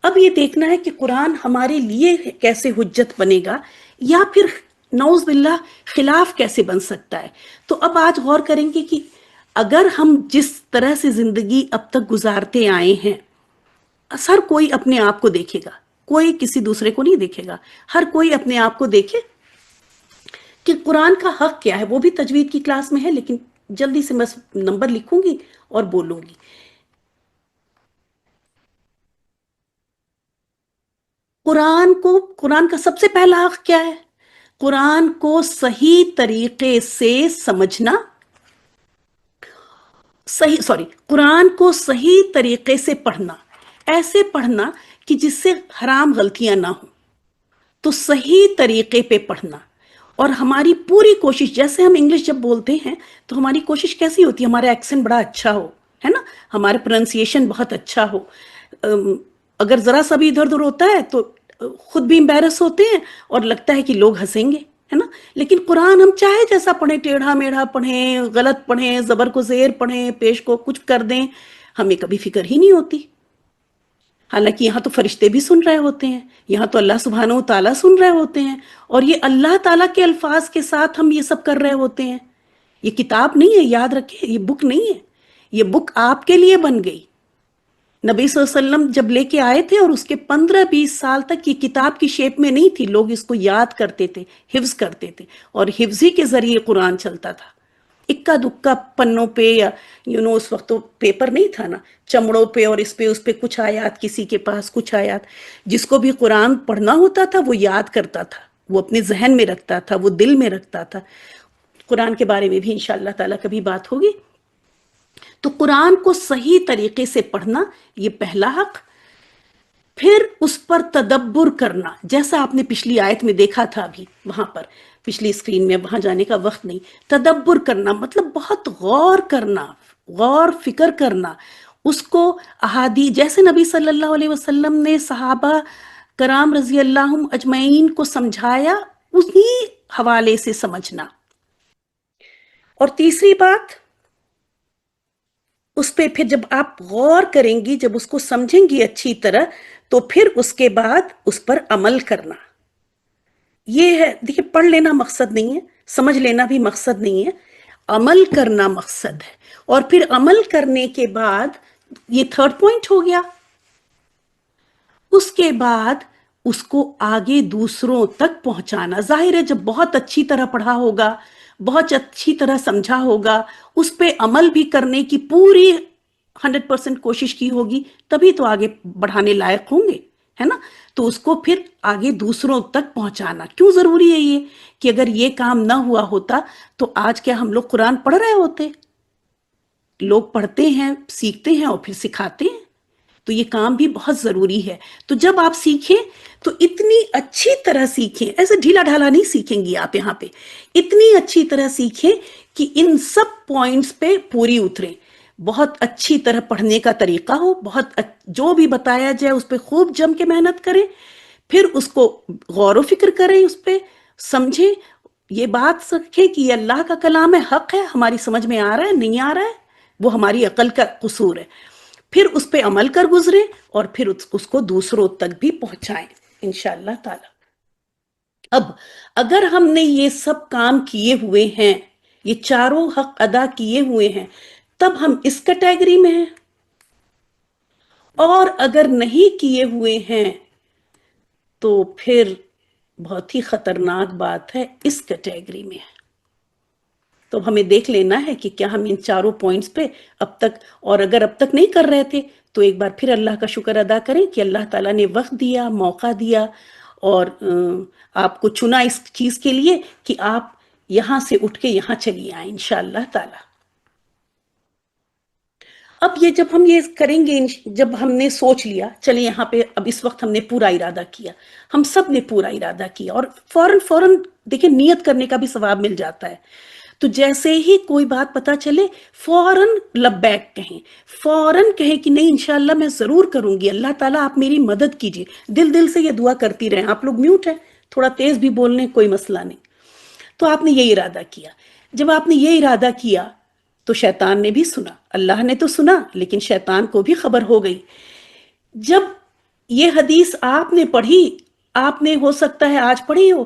اب یہ دیکھنا ہے کہ قرآن ہمارے لیے کیسے حجت بنے گا، یا پھر نعوذ باللہ خلاف کیسے بن سکتا ہے. تو اب آج غور کریں گے کہ اگر ہم جس طرح سے زندگی اب تک گزارتے آئے ہیں، ہر کوئی اپنے آپ کو دیکھے گا، کوئی کسی دوسرے کو نہیں دیکھے گا. ہر کوئی اپنے آپ کو دیکھے کہ قرآن کا حق کیا ہے. وہ بھی تجوید کی کلاس میں ہے، لیکن جلدی سے میں نمبر لکھوں گی اور بولوں گی. قرآن کا سب سے پہلا حق کیا ہے؟ قرآن کو صحیح طریقے سے سمجھنا، قرآن کو صحیح طریقے سے پڑھنا، ایسے پڑھنا کہ جس سے حرام غلطیاں نہ ہوں، تو صحیح طریقے پہ پڑھنا. اور ہماری پوری کوشش، جیسے ہم انگلش جب بولتے ہیں تو ہماری کوشش کیسی ہوتی ہے، ہمارا ایکسنٹ بڑا اچھا ہو، ہے نا، ہمارا پروننسیشن بہت اچھا ہو. اگر ذرا سا بھی ادھر ادھر ہوتا ہے تو خود بھی امبیرس ہوتے ہیں اور لگتا ہے کہ لوگ ہنسیں گے، ہے نا. لیکن قرآن ہم چاہے جیسا پڑھیں، ٹیڑھا میڑھا پڑھیں، غلط پڑھیں، زبر کو زیر پڑھیں، پیش کو کچھ کر دیں، ہمیں کبھی فکر ہی نہیں ہوتی. حالانکہ یہاں تو فرشتے بھی سن رہے ہوتے ہیں، یہاں تو اللہ سبحانہ و تعالیٰ سن رہے ہوتے ہیں، اور یہ اللہ تعالیٰ کے الفاظ کے ساتھ ہم یہ سب کر رہے ہوتے ہیں. یہ کتاب نہیں ہے، یاد رکھیں، یہ بک نہیں ہے، یہ بک آپ کے لیے بن گئی. نبی صلی اللہ علیہ وسلم جب لے کے آئے تھے اور اس کے 15-20 سال تک یہ کتاب کی شیپ میں نہیں تھی، لوگ اس کو یاد کرتے تھے، حفظ کرتے تھے، اور حفظ ہی کے ذریعے قرآن چلتا تھا. اکا دکا پنوں پہ، یا اس وقت تو پیپر نہیں تھا نا، چمڑوں پہ، اور اس پہ کچھ آیات، کسی کے پاس کچھ آیات. جس کو بھی قرآن پڑھنا ہوتا تھا وہ یاد کرتا تھا، وہ اپنے ذہن میں رکھتا تھا، وہ دل میں رکھتا تھا. قرآن کے بارے میں بھی انشاءاللہ تعالیٰ کبھی بات ہوگی. تو قرآن کو صحیح طریقے سے پڑھنا، یہ پہلا حق. پھر اس پر تدبر کرنا، جیسا آپ نے پچھلی آیت میں دیکھا تھا، ابھی وہاں پر پچھلی اسکرین میں، وہاں جانے کا وقت نہیں. تدبر کرنا مطلب بہت غور کرنا، غور فکر کرنا. اس کو احادیث، جیسے نبی صلی اللہ علیہ وسلم نے صحابہ کرام رضی اللہ اجمعین کو سمجھایا، اسی حوالے سے سمجھنا. اور تیسری بات، اس پہ پھر جب آپ غور کریں گی، جب اس کو سمجھیں گی اچھی طرح، تو پھر اس کے بعد اس پر عمل کرنا. یہ ہے، دیکھیں، پڑھ لینا مقصد نہیں ہے، سمجھ لینا بھی مقصد نہیں ہے، عمل کرنا مقصد ہے. اور پھر عمل کرنے کے بعد، یہ تھرڈ پوائنٹ ہو گیا. اس کے بعد اس کو آگے دوسروں تک پہنچانا. ظاہر ہے جب بہت اچھی طرح پڑھا ہوگا، بہت اچھی طرح سمجھا ہوگا، اس پہ عمل بھی کرنے کی پوری 100% کوشش کی ہوگی، تبھی تو آگے بڑھانے لائق ہوں گے، ہے نا. تو اس کو پھر آگے دوسروں تک پہنچانا. کیوں ضروری ہے یہ؟ کہ اگر یہ کام نہ ہوا ہوتا تو آج کیا ہم لوگ قرآن پڑھ رہے ہوتے؟ لوگ پڑھتے ہیں، سیکھتے ہیں اور پھر سکھاتے ہیں. تو یہ کام بھی بہت ضروری ہے. تو جب آپ سیکھیں تو اتنی اچھی طرح سیکھیں، ایسے ڈھیلا ڈھالا نہیں سیکھیں گی آپ یہاں پہ، اتنی اچھی طرح سیکھیں کہ ان سب پوائنٹس پہ پوری اتریں. بہت اچھی طرح پڑھنے کا طریقہ ہو، جو بھی بتایا جائے اس پہ خوب جم کے محنت کریں، پھر اس کو غور و فکر کریں، اس پہ سمجھیں، یہ بات سکھیں کہ یہ اللہ کا کلام ہے، حق ہے، ہماری سمجھ میں آ رہا ہے نہیں آ رہا ہے، وہ ہماری عقل کا قصور ہے. پھر اس پہ عمل کر گزرے اور پھر اس کو دوسروں تک بھی پہنچائیں انشاءاللہ تعالی. اب اگر ہم نے یہ سب کام کیے ہوئے ہیں، یہ چاروں حق ادا کیے ہوئے ہیں، تب ہم اس کیٹیگری میں ہیں. اور اگر نہیں کیے ہوئے ہیں تو پھر بہت ہی خطرناک بات ہے، اس کیٹیگری میں ہے. تو ہمیں دیکھ لینا ہے کہ کیا ہم ان چاروں پوائنٹس پہ اب تک، اور اگر اب تک نہیں کر رہے تھے تو ایک بار پھر اللہ کا شکر ادا کریں کہ اللہ تعالیٰ نے وقت دیا، موقع دیا، اور آپ کو چنا اس چیز کے لیے کہ آپ یہاں سے اٹھ کے یہاں چلی آئیں انشاءاللہ تعالیٰ. اب یہ جب ہم یہ کریں گے، جب ہم نے سوچ لیا، چلیں یہاں پہ اب اس وقت ہم نے پورا ارادہ کیا، ہم سب نے پورا ارادہ کیا، اور فوراً دیکھیں نیت کرنے کا بھی ثواب مل جاتا ہے. تو جیسے ہی کوئی بات پتہ چلے، فوراً لبیک کہیں، فوراً کہیں کہ نہیں انشاءاللہ میں ضرور کروں گی، اللہ تعالیٰ آپ میری مدد کیجیے. دل سے یہ دعا کرتی رہیں. آپ لوگ میوٹ ہیں، تھوڑا تیز بھی بولنے کوئی مسئلہ نہیں. تو آپ نے یہ ارادہ کیا. جب آپ نے یہ ارادہ کیا تو شیطان نے بھی سنا، اللہ نے تو سنا لیکن شیطان کو بھی خبر ہو گئی. جب یہ حدیث آپ نے پڑھی، آپ نے ہو سکتا ہے آج پڑھی ہو،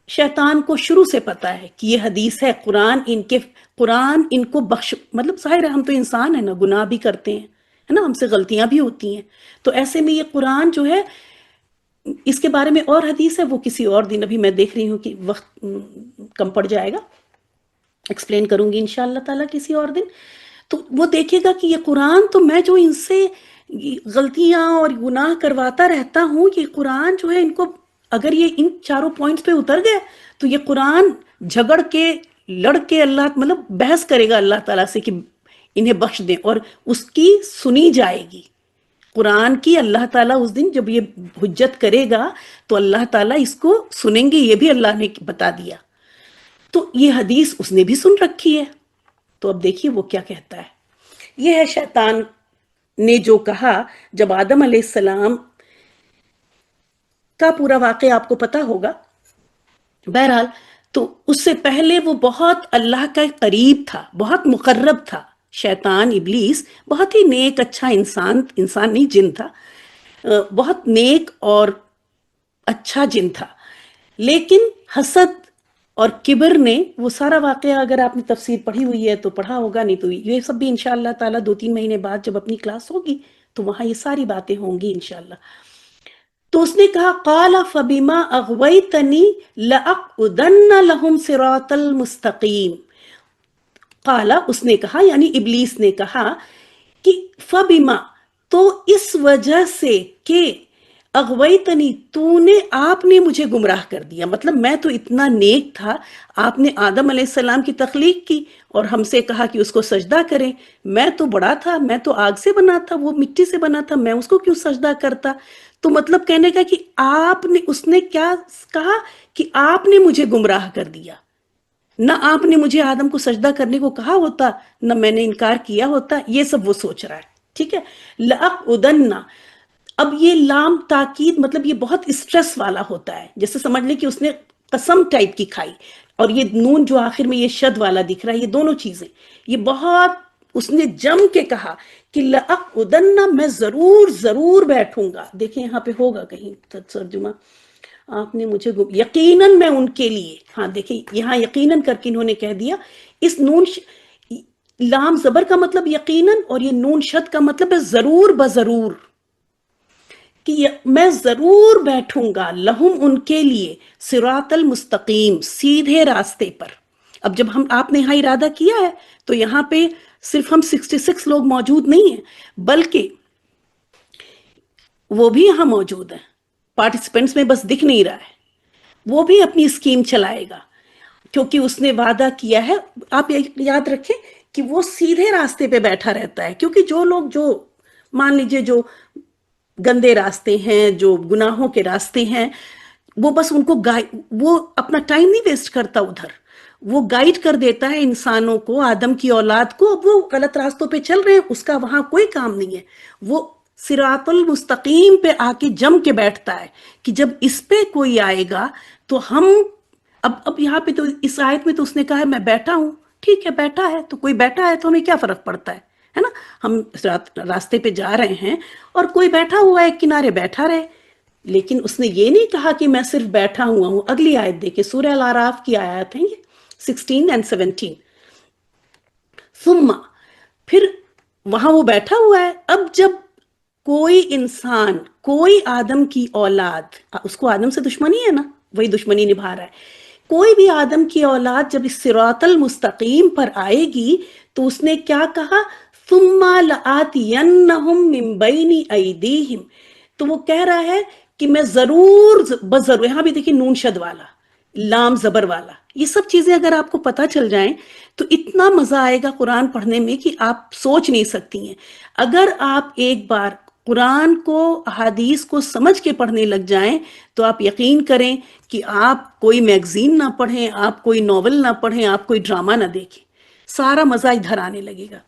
شیطان کو شروع سے پتا ہے کہ یہ حدیث ہے، قرآن ان کو بخش، مطلب ظاہر ہے ہم تو انسان ہیں نا، گناہ بھی کرتے ہیں، ہے نا، ہم سے غلطیاں بھی ہوتی ہیں. تو ایسے میں یہ قرآن جو ہے، اس کے بارے میں اور حدیث ہے، وہ کسی اور دن، ابھی میں دیکھ رہی ہوں کہ وقت کم پڑ جائے گا، ایکسپلین کروں گی انشاءاللہ تعالیٰ کسی اور دن. تو وہ دیکھے گا کہ یہ قرآن تو میں جو ان سے غلطیاں اور گناہ کرواتا رہتا ہوں، یہ قرآن جو ہے ان کو اگر یہ ان چاروں پوائنٹس پہ اتر گئے تو یہ قرآن جھگڑ کے لڑ کے اللہ مطلب بحث کرے گا اللہ تعالیٰ سے کہ انہیں بخش دیں، اور اس کی سنی جائے گی قرآن کی۔ اللہ تعالیٰ اس دن جب یہ حجت کرے گا تو اللہ تعالیٰ اس کو سنیں گے، یہ بھی اللہ نے بتا دیا۔ تو یہ حدیث اس نے بھی سن رکھی ہے۔ تو اب دیکھیے وہ کیا کہتا ہے۔ یہ ہے شیطان نے جو کہا جب آدم علیہ السلام کا پورا واقعہ آپ کو پتا ہوگا، بہرحال تو اس سے پہلے وہ بہت اللہ کا قریب تھا، بہت مقرب تھا۔ شیطان ابلیس بہت ہی نیک اچھا انسان نہیں جن تھا، بہت نیک اور اچھا جن تھا، لیکن حسد اور کبر نے وہ سارا واقعہ، اگر آپ نے تفسیر پڑھی ہوئی ہے تو پڑھا ہوگا، نہیں تو یہ سب بھی انشاءاللہ تعالیٰ 2-3 مہینے بعد جب اپنی کلاس ہوگی تو وہاں یہ ساری باتیں ہوں گی انشاءاللہ۔ تو اس نے کہا قال فبما اغویتنی لاقعدن لهم صراط المستقیم۔ قال اس نے کہا یعنی ابلیس نے کہا کہ فبما تو اس وجہ سے کہ اغویتنی آپ نے مجھے گمراہ کر دیا، مطلب میں تو اتنا نیک تھا، آپ نے آدم علیہ السلام کی تخلیق کی اور ہم سے کہا کہ اس کو سجدہ کریں، میں تو بڑا تھا، میں تو آگ سے بنا تھا، وہ مٹی سے بنا تھا، میں اس کو کیوں سجدہ کرتا؟ تو مطلب کہنے کا کہ اس نے کیا کہا کہ آپ نے مجھے گمراہ کر دیا، نہ آپ نے مجھے آدم کو سجدہ کرنے کو کہا ہوتا، نہ میں نے انکار کیا ہوتا، یہ سب وہ سوچ رہا ہے، ٹھیک ہے۔ لأقعدن، اب یہ لام تاکید مطلب یہ بہت اسٹریس والا ہوتا ہے، جیسے سمجھ لیں کہ اس نے قسم ٹائپ کی کھائی، اور یہ نون جو آخر میں یہ شد والا دکھ رہا ہے، یہ دونوں چیزیں یہ بہت اس نے جم کے کہا کہ لأقعدن، میں ضرور بیٹھوں گا۔ دیکھیں یہاں پہ ہوگا کہیں ترجمہ، آپ نے مجھے یقیناً میں ان کے لیے، ہاں دیکھیں یہاں یقیناً کر کے انہوں نے کہہ دیا، اس نون لام زبر کا مطلب یقیناً، اور یہ نون شد کا مطلب ہے ضرور بضرور، کہ میں ضرور بیٹھوں گا لہم ان کے لیے صراط المستقیم، سیدھے راستے پر۔ اب جب آپ نے یہاں ارادہ کیا ہے تو یہاں پہ صرف ہم 66 لوگ موجود نہیں ہیں، بلکہ وہ بھی یہاں موجود ہیں، پارٹیسپینٹس میں بس دکھ نہیں رہا ہے، وہ بھی اپنی اسکیم چلائے گا، کیونکہ اس نے وعدہ کیا ہے۔ آپ یاد رکھیں کہ وہ سیدھے راستے پہ بیٹھا رہتا ہے، کیونکہ جو لوگ جو مان لیجئے جو گندے راستے ہیں، جو گناہوں کے راستے ہیں، وہ بس ان کو وہ اپنا ٹائم نہیں ویسٹ کرتا، ادھر وہ گائیڈ کر دیتا ہے انسانوں کو، آدم کی اولاد کو، اب وہ غلط راستوں پہ چل رہے ہیں، اس کا وہاں کوئی کام نہیں ہے، وہ صراط المستقیم پہ آ کے جم کے بیٹھتا ہے کہ جب اس پہ کوئی آئے گا تو ہم اب یہاں پہ تو اس آیت میں تو اس نے کہا ہے میں بیٹھا ہوں، ٹھیک ہے بیٹھا ہے تو کوئی بیٹھا ہے تو ہمیں کیا فرق پڑتا ہے نا، ہم راستے پہ جا رہے ہیں اور کوئی بیٹھا ہوا ہے کنارے بیٹھا رہے، لیکن اس نے یہ نہیں کہا کہ میں صرف بیٹھا ہوا ہوں۔ اگلی آیت دیکھیں، سورہ الاعراف کی آیات ہیں یہ 16 اور 17۔ ثم، پھر وہاں وہ بیٹھا ہوا ہے، اب جب کوئی انسان، کوئی آدم کی اولاد، اس کو آدم سے دشمنی ہے نا، وہی دشمنی نبھا رہا ہے، کوئی بھی آدم کی اولاد جب اس صراط المستقیم پر آئے گی تو اس نے کیا کہا، ثم لآتینہم من بین ایدیہم، تو وہ کہہ رہا ہے کہ میں ضرور بضرور، یہاں بھی دیکھیں نون شد والا، لام زبر والا، یہ سب چیزیں اگر آپ کو پتہ چل جائیں تو اتنا مزہ آئے گا قرآن پڑھنے میں کہ آپ سوچ نہیں سکتی ہیں۔ اگر آپ ایک بار قرآن کو، احادیث کو سمجھ کے پڑھنے لگ جائیں تو آپ یقین کریں کہ آپ کوئی میگزین نہ پڑھیں، آپ کوئی ناول نہ پڑھیں، آپ کوئی ڈرامہ نہ دیکھیں، سارا مزہ ادھر آنے لگے گا۔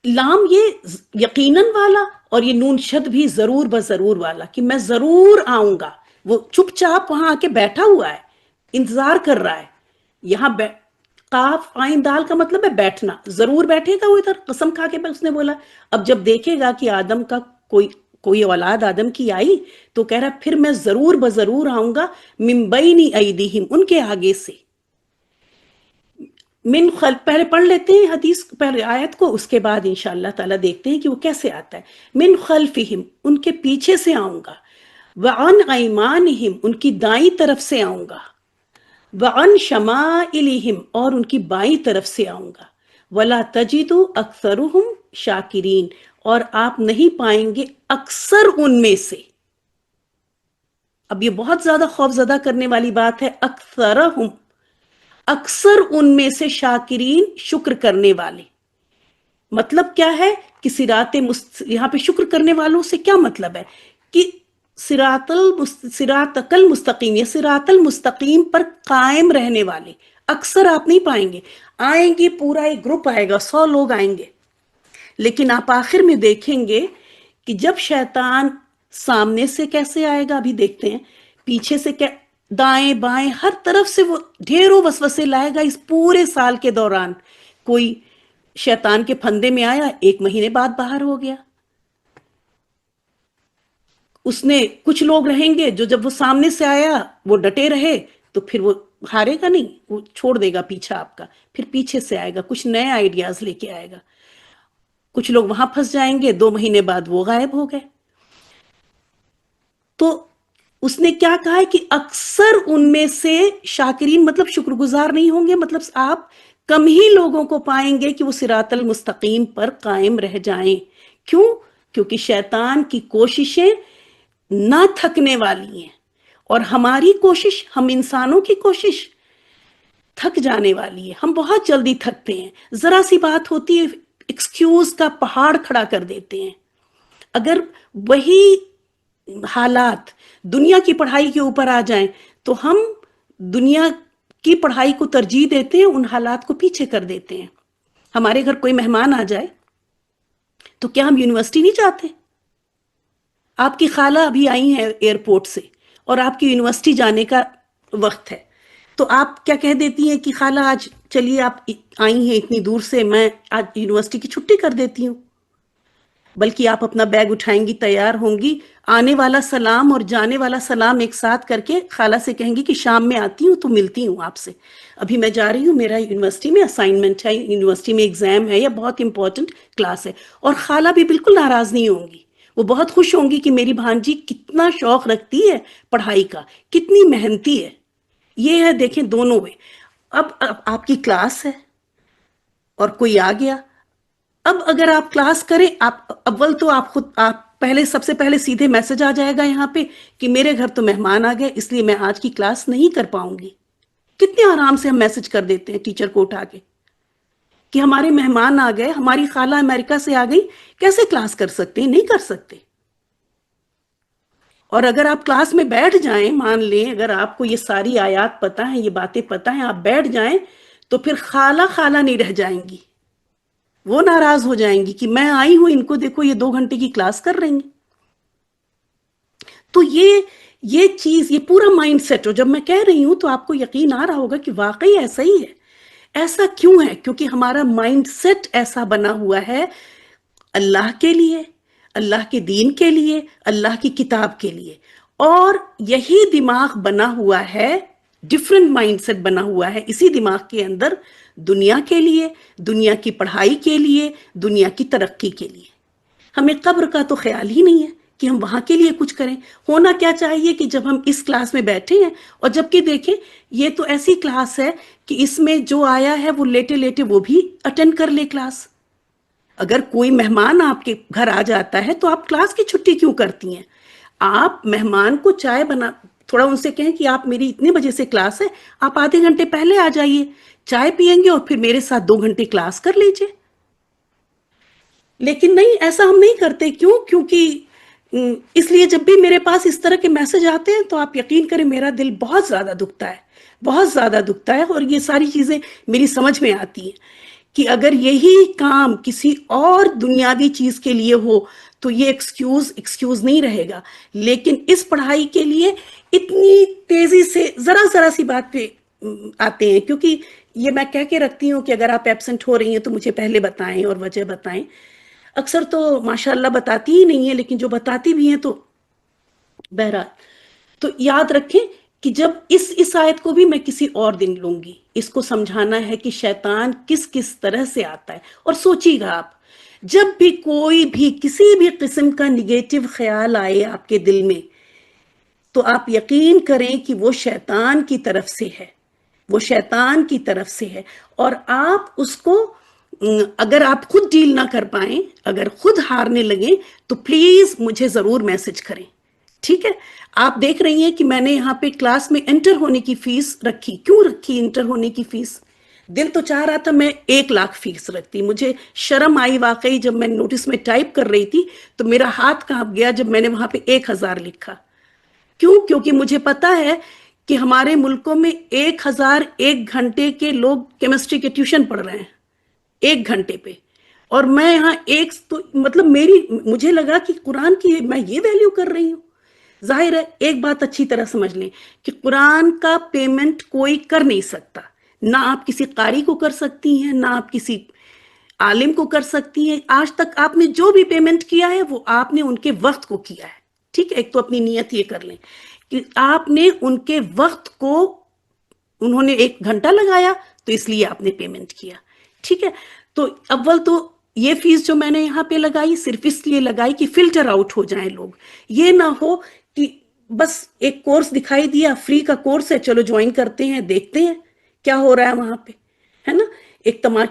لام یہ یقیناً والا اور یہ نون شد بھی ضرور بضرور والا، کہ میں ضرور آؤں گا، وہ چپ چاپ وہاں آ کے بیٹھا ہوا ہے، انتظار کر رہا ہے۔ یہاں قاف عین دال کا مطلب ہے بیٹھنا، ضرور بیٹھے گا وہ ادھر، قسم کھا کے اس نے بولا۔ اب جب دیکھے گا کہ آدم کا کوئی اولاد آدم کی آئی تو کہہ رہا پھر میں ضرور بضرور آؤں گا، من بین ایدیہم، ان کے آگے سے، من خلف، پہلے پڑھ لیتے ہیں حدیث پہلے آیت کو، اس کے بعد انشاءاللہ تعالیٰ دیکھتے ہیں کہ وہ کیسے آتا ہے۔ من خلفہم، ان کے پیچھے سے آؤں گا، وعن ایمانہم، ان کی دائیں طرف سے آؤں گا، وعن شمائلہم، اور ان کی بائیں طرف سے آؤں گا، ولا تجد اکثرہم شاکرین، اور آپ نہیں پائیں گے اکثر ان میں سے، اب یہ بہت زیادہ خوف زدہ کرنے والی بات ہے، اکثرہم، اکثر ان میں سے شاکرین، شکر کرنے والے. مطلب کیا ہے کہ یہاں پہ شکر کرنے والوں سے کیا مطلب ہے کہ صراط المستقیم یا صراط المستقیم پر قائم رہنے والے اکثر آپ نہیں پائیں گے. آئیں گے، پورا ایک گروپ آئے گا، 100 لوگ آئیں گے، لیکن آپ آخر میں دیکھیں گے کہ جب شیطان سامنے سے کیسے آئے گا، ابھی دیکھتے ہیں، پیچھے سے کیا، دائیں بائیں ہر طرف سے وہ ڈھیروں وسوسے لائے گا. اس پورے سال کے دوران کوئی شیطان کے پھندے میں آیا، 1 مہینے بعد باہر ہو گیا. اس نے کچھ لوگ رہیں گے جو جب وہ سامنے سے آیا وہ ڈٹے رہے تو پھر وہ ہارے گا نہیں، وہ چھوڑ دے گا پیچھا آپ کا، پھر پیچھے سے آئے گا، کچھ نئے آئیڈیاز لے کے آئے گا. کچھ لوگ وہاں پھنس جائیں گے، 2 مہینے بعد وہ غائب ہو گئے. تو اس نے کیا کہا ہے کہ اکثر ان میں سے شاکرین، مطلب شکر گزار نہیں ہوں گے، مطلب آپ کم ہی لوگوں کو پائیں گے کہ وہ صراط المستقیم پر قائم رہ جائیں. کیوں؟ کیونکہ شیطان کی کوششیں نہ تھکنے والی ہیں، اور ہماری کوشش، ہم انسانوں کی کوشش تھک جانے والی ہے. ہم بہت جلدی تھکتے ہیں، ذرا سی بات ہوتی ہے ایکسکیوز کا پہاڑ کھڑا کر دیتے ہیں. اگر وہی حالات دنیا کی پڑھائی کے اوپر آ جائیں تو ہم دنیا کی پڑھائی کو ترجیح دیتے ہیں، ان حالات کو پیچھے کر دیتے ہیں. ہمارے گھر کوئی مہمان آ جائے تو کیا ہم یونیورسٹی نہیں جاتے؟ آپ کی خالہ ابھی آئی ہیں ایئرپورٹ سے اور آپ کی یونیورسٹی جانے کا وقت ہے، تو آپ کیا کہہ دیتی ہیں کہ خالہ آج چلیے، آپ آئی ہیں اتنی دور سے، میں آج یونیورسٹی کی چھٹی کر دیتی ہوں. بلکہ آپ اپنا بیگ اٹھائیں گی، تیار ہوں گی، آنے والا سلام اور جانے والا سلام ایک ساتھ کر کے خالہ سے کہیں گی کہ شام میں آتی ہوں تو ملتی ہوں آپ سے، ابھی میں جا رہی ہوں، میرا یونیورسٹی میں اسائنمنٹ ہے، یونیورسٹی میں ایگزام ہے یا بہت امپورٹنٹ کلاس ہے. اور خالہ بھی بالکل ناراض نہیں ہوں گی، وہ بہت خوش ہوں گی کہ میری بھانجی کتنا شوق رکھتی ہے پڑھائی کا، کتنی محنتی ہے. یہ ہے، دیکھیں دونوں میں. اب آپ کی کلاس ہے اور کوئی آ گیا، اب اگر آپ کلاس کریں، آپ اول تو آپ پہلے، سب سے پہلے سیدھے میسج آ جائے گا یہاں پہ کہ میرے گھر تو مہمان آ گئے، اس لیے میں آج کی کلاس نہیں کر پاؤں گی. کتنے آرام سے ہم میسج کر دیتے ہیں ٹیچر کو اٹھا کے کہ ہمارے مہمان آ گئے، ہماری خالہ امریکہ سے آ گئی، کیسے کلاس کر سکتے ہیں؟ نہیں کر سکتے. اور اگر آپ کلاس میں بیٹھ جائیں، مان لیں اگر آپ کو یہ ساری آیات پتہ ہیں، یہ باتیں پتہ ہیں، آپ بیٹھ جائیں تو پھر خالہ خالہ نہیں رہ جائیں گی، وہ ناراض ہو جائیں گی کہ میں آئی ہوں، ان کو دیکھو یہ 2 گھنٹے کی کلاس کر رہی ہیں. تو یہ چیز، یہ پورا مائنڈ سیٹ ہو. جب میں کہہ رہی ہوں تو آپ کو یقین آ رہا ہوگا کہ واقعی ایسا ہی ہے. ایسا کیوں ہے؟ کیونکہ ہمارا مائنڈ سیٹ ایسا بنا ہوا ہے اللہ کے لیے، اللہ کے دین کے لیے، اللہ کی کتاب کے لیے. اور یہی دماغ بنا ہوا ہے، ڈفرنٹ مائنڈ سیٹ بنا ہوا ہے اسی دماغ کے اندر، دنیا کے لیے، دنیا کی پڑھائی کے لیے، دنیا کی ترقی کے لیے. ہمیں قبر کا تو خیال ہی نہیں ہے کہ ہم وہاں کے لیے کچھ کریں. ہونا کیا چاہیے کہ جب ہم اس کلاس میں بیٹھے ہیں، اور جبکہ دیکھیں یہ تو ایسی کلاس ہے کہ اس میں جو آیا ہے وہ لیٹے لیٹے وہ بھی اٹینڈ کر لے کلاس. اگر کوئی مہمان آپ کے گھر آ جاتا ہے تو آپ کلاس کی چھٹی کیوں کرتی ہیں؟ آپ مہمان کو چائے بنا، تھوڑا ان سے کہیں کہ آپ میری اتنے بجے سے کلاس ہے، آپ آدھے گھنٹے پہلے آ جائیے، چائے پیئیں گے اور پھر میرے ساتھ 2 گھنٹے کلاس کر لیجئے. لیکن نہیں، ایسا ہم نہیں کرتے. کیوں؟ کیونکہ اس لیے جب بھی میرے پاس اس طرح کے میسج آتے ہیں تو آپ یقین کریں میرا دل بہت زیادہ دکھتا ہے، بہت زیادہ دکھتا ہے. اور یہ ساری چیزیں میری سمجھ میں آتی ہیں کہ اگر یہی کام کسی اور دنیاوی چیز کے لیے ہو تو یہ ایکسکیوز نہیں رہے گا. لیکن اس پڑھائی کے لیے اتنی تیزی سے ذرا ذرا سی بات پہ آتے ہیں، کیونکہ یہ میں کہہ کے رکھتی ہوں کہ اگر آپ ایبسنٹ ہو رہی ہیں تو مجھے پہلے بتائیں اور وجہ بتائیں. اکثر تو ماشاءاللہ بتاتی ہی نہیں ہے، لیکن جو بتاتی بھی ہیں تو بہرحال. تو یاد رکھیں کہ جب اس آیت کو بھی میں کسی اور دن لوں گی، اس کو سمجھانا ہے کہ شیطان کس کس طرح سے آتا ہے. اور سوچیے گا آپ، جب بھی کوئی بھی کسی بھی قسم کا نگیٹو خیال آئے آپ کے دل میں تو آپ یقین کریں کہ وہ شیطان کی طرف سے ہے، وہ شیطان کی طرف سے ہے. اور آپ اس کو، اگر آپ خود ڈیل نہ کر پائیں، اگر خود ہارنے لگیں تو پلیز مجھے ضرور میسج کریں ٹھیک ہے. آپ دیکھ رہی ہیں کہ میں نے یہاں پہ کلاس میں انٹر ہونے کی فیس رکھی. کیوں رکھی انٹر ہونے کی فیس؟ دل تو چاہ رہا تھا میں 1 لاکھ فیس رکھتی. مجھے شرم آئی واقعی جب میں نوٹس میں ٹائپ کر رہی تھی تو میرا ہاتھ کانپ گیا جب میں نے وہاں پہ 1,000 لکھا. کیوں؟ کیونکہ مجھے پتا ہے کہ ہمارے ملکوں میں 1,000 ایک گھنٹے کے لوگ کیمسٹری کے ٹیوشن پڑھ رہے ہیں 1 گھنٹے پہ. اور میں یہاں ایک تو مطلب مجھے لگا کہ قرآن کی میں یہ ویلیو کر رہی ہوں. ظاہر ہے ایک بات اچھی طرح سمجھ لیں کہ قرآن کا پیمنٹ کوئی کر نہیں سکتا. نہ آپ کسی قاری کو کر سکتی ہیں، نہ آپ کسی عالم کو کر سکتی ہیں. آج تک آپ نے جو بھی پیمنٹ کیا ہے وہ آپ نے ان کے وقت کو کیا ہے. ٹھیک ہے، ایک تو اپنی نیت یہ کر لیں کہ آپ نے ان کے وقت کو، انہوں نے 1 گھنٹہ لگایا تو اس لیے آپ نے پیمنٹ کیا. ٹھیک ہے. تو اول تو یہ فیس جو میں نے یہاں پہ لگائی صرف اس لیے لگائی کہ فلٹر آؤٹ ہو جائیں لوگ. یہ نہ ہو کہ بس ایک کورس دکھائی دیا، فری کا کورس ہے، چلو جوائن کرتے ہیں، دیکھتے ہیں کیا ہو رہا ہے وہاں پہ، ہے نا.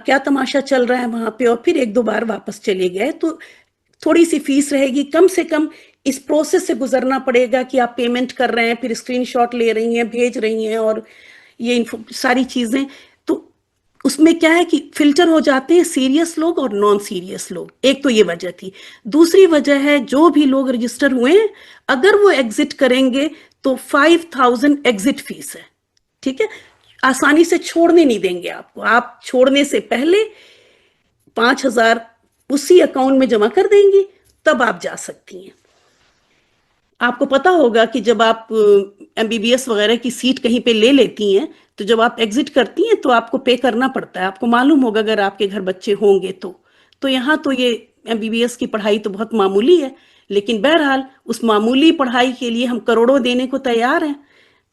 کیا تماشا چل رہا ہے وہاں پہ، اور پھر 1 2 بار واپس چلے گئے. تو تھوڑی سی فیس رہے گی، کم سے کم اس پروسیس سے گزرنا پڑے گا کہ آپ پیمنٹ کر رہے ہیں، پھر اسکرین شاٹ لے رہی ہیں، بھیج رہی ہیں، اور یہ ساری چیزیں. تو اس میں کیا ہے کہ فلٹر ہو جاتے ہیں سیریس لوگ اور نان سیریس لوگ. ایک تو یہ وجہ تھی. دوسری وجہ ہے جو بھی لوگ رجسٹر ہوئے ہیں اگر وہ ایگزٹ کریں گے تو 5,000 ایگزٹ فیس ہے. ٹھیک ہے، آسانی سے چھوڑنے نہیں دیں گے آپ کو. آپ چھوڑنے سے پہلے 5,000 اسی اکاؤنٹ میں جمع کر دیں گی، تب آپ جا سکتی ہیں. آپ کو پتا ہوگا کہ جب آپ MBBS وغیرہ کی سیٹ کہیں پہ لے لیتی ہیں تو جب آپ ایگزٹ کرتی ہیں تو آپ کو پے کرنا پڑتا ہے. آپ کو معلوم ہوگا اگر آپ کے گھر بچے ہوں گے تو یہاں تو یہ MBBS کی پڑھائی تو بہت معمولی ہے، لیکن بہرحال اس معمولی پڑھائی کے لیے ہم کروڑوں دینے کو تیار ہیں.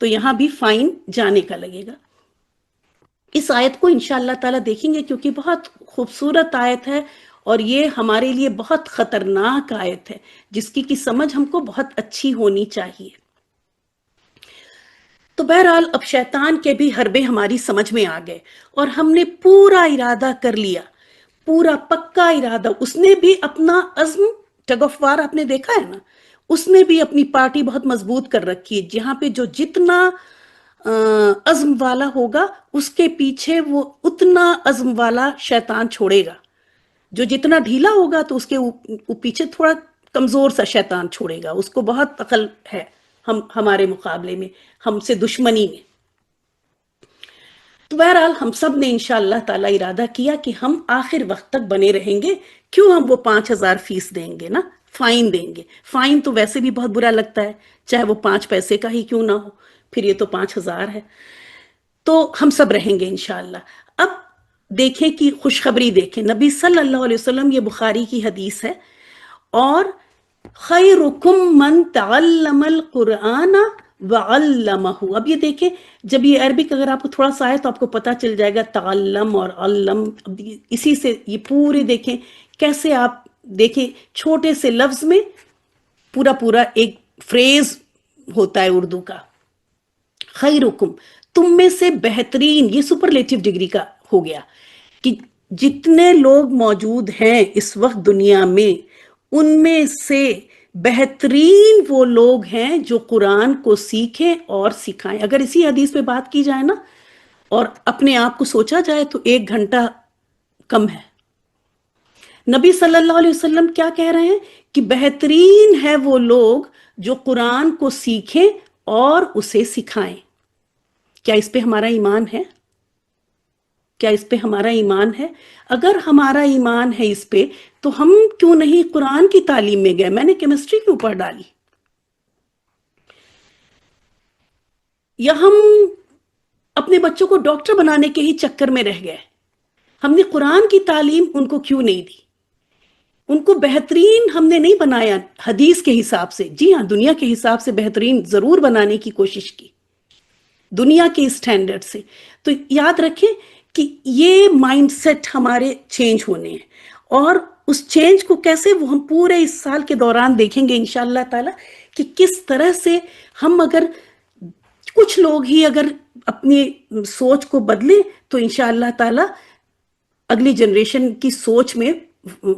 تو یہاں بھی فائن جانے کا لگے گا. اس آیت کو انشاءاللہ تعالیٰ دیکھیں گے کیونکہ بہت خوبصورت آیت ہے اور یہ ہمارے لیے بہت خطرناک آیت ہے جس کی سمجھ ہم کو بہت اچھی ہونی چاہیے. تو بہرحال اب شیطان کے بھی حربے ہماری سمجھ میں آ گئے اور ہم نے پورا ارادہ کر لیا، پورا پکا ارادہ. اس نے بھی اپنا عزم ٹگ آف وار آپ نے دیکھا ہے نا، اس نے بھی اپنی پارٹی بہت مضبوط کر رکھی ہے. جہاں پہ جو جتنا عزم والا ہوگا اس کے پیچھے وہ اتنا عزم والا شیطان چھوڑے گا. جو جتنا ڈھیلا ہوگا تو اس کے پیچھے تھوڑا کمزور سا شیطان چھوڑے گا. اس کو بہت عقل ہے ہمارے مقابلے میں، ہم سے دشمنی میں. تو بہرحال ہم سب نے انشاءاللہ تعالی ارادہ کیا کہ ہم آخر وقت تک بنے رہیں گے. کیوں ہم وہ 5,000 فیس دیں گے نا، فائن دیں گے. فائن تو ویسے بھی بہت برا لگتا ہے، چاہے وہ 5 پیسے کا ہی کیوں نہ ہو، پھر یہ تو 5,000 ہے. تو ہم سب رہیں گے انشاءاللہ. اب دیکھیں کہ خوشخبری دیکھیں. نبی صلی اللہ علیہ وسلم، یہ بخاری کی حدیث ہے، اور خیرکم من تعلم القرآن وعلمہ. اب یہ دیکھیں، جب یہ عربک اگر آپ کو تھوڑا سا آئے تو آپ کو پتا چل جائے گا تعلم اور علم. اسی سے یہ پورے دیکھیں کیسے، آپ دیکھیں چھوٹے سے لفظ میں پورا ایک فریز ہوتا ہے اردو کا. خیرکم، تم میں سے بہترین، یہ سپرلیٹو ڈگری کا ہو گیا کہ جتنے لوگ موجود ہیں اس وقت دنیا میں ان میں سے بہترین وہ لوگ ہیں جو قرآن کو سیکھیں اور سکھائیں. اگر اسی حدیث پہ بات کی جائے نا اور اپنے آپ کو سوچا جائے تو 1 گھنٹہ کم ہے. نبی صلی اللہ علیہ وسلم کیا کہہ رہے ہیں کہ بہترین ہے وہ لوگ جو قرآن کو سیکھیں اور اسے سکھائیں. کیا اس پہ ہمارا ایمان ہے؟ کیا اس پہ ہمارا ایمان ہے؟ اگر ہمارا ایمان ہے اس پہ تو ہم کیوں نہیں قرآن کی تعلیم میں گئے؟ میں نے کیمسٹری کیوں پڑھ ڈالی؟ یا ہم اپنے بچوں کو ڈاکٹر بنانے کے ہی چکر میں رہ گئے؟ ہم نے قرآن کی تعلیم ان کو کیوں نہیں دی؟ ان کو بہترین ہم نے نہیں بنایا حدیث کے حساب سے. جی ہاں، دنیا کے حساب سے بہترین ضرور بنانے کی کوشش کی، دنیا کے اسٹینڈرڈ سے. تو یاد رکھیں کہ یہ مائنڈ سیٹ ہمارے چینج ہونے ہیں، اور اس چینج کو کیسے وہ ہم پورے اس سال کے دوران دیکھیں گے انشاءاللہ تعالی کہ کس طرح سے ہم اگر کچھ لوگ ہی اگر اپنی سوچ کو بدلیں تو انشاءاللہ تعالی اگلی جنریشن کی سوچ میں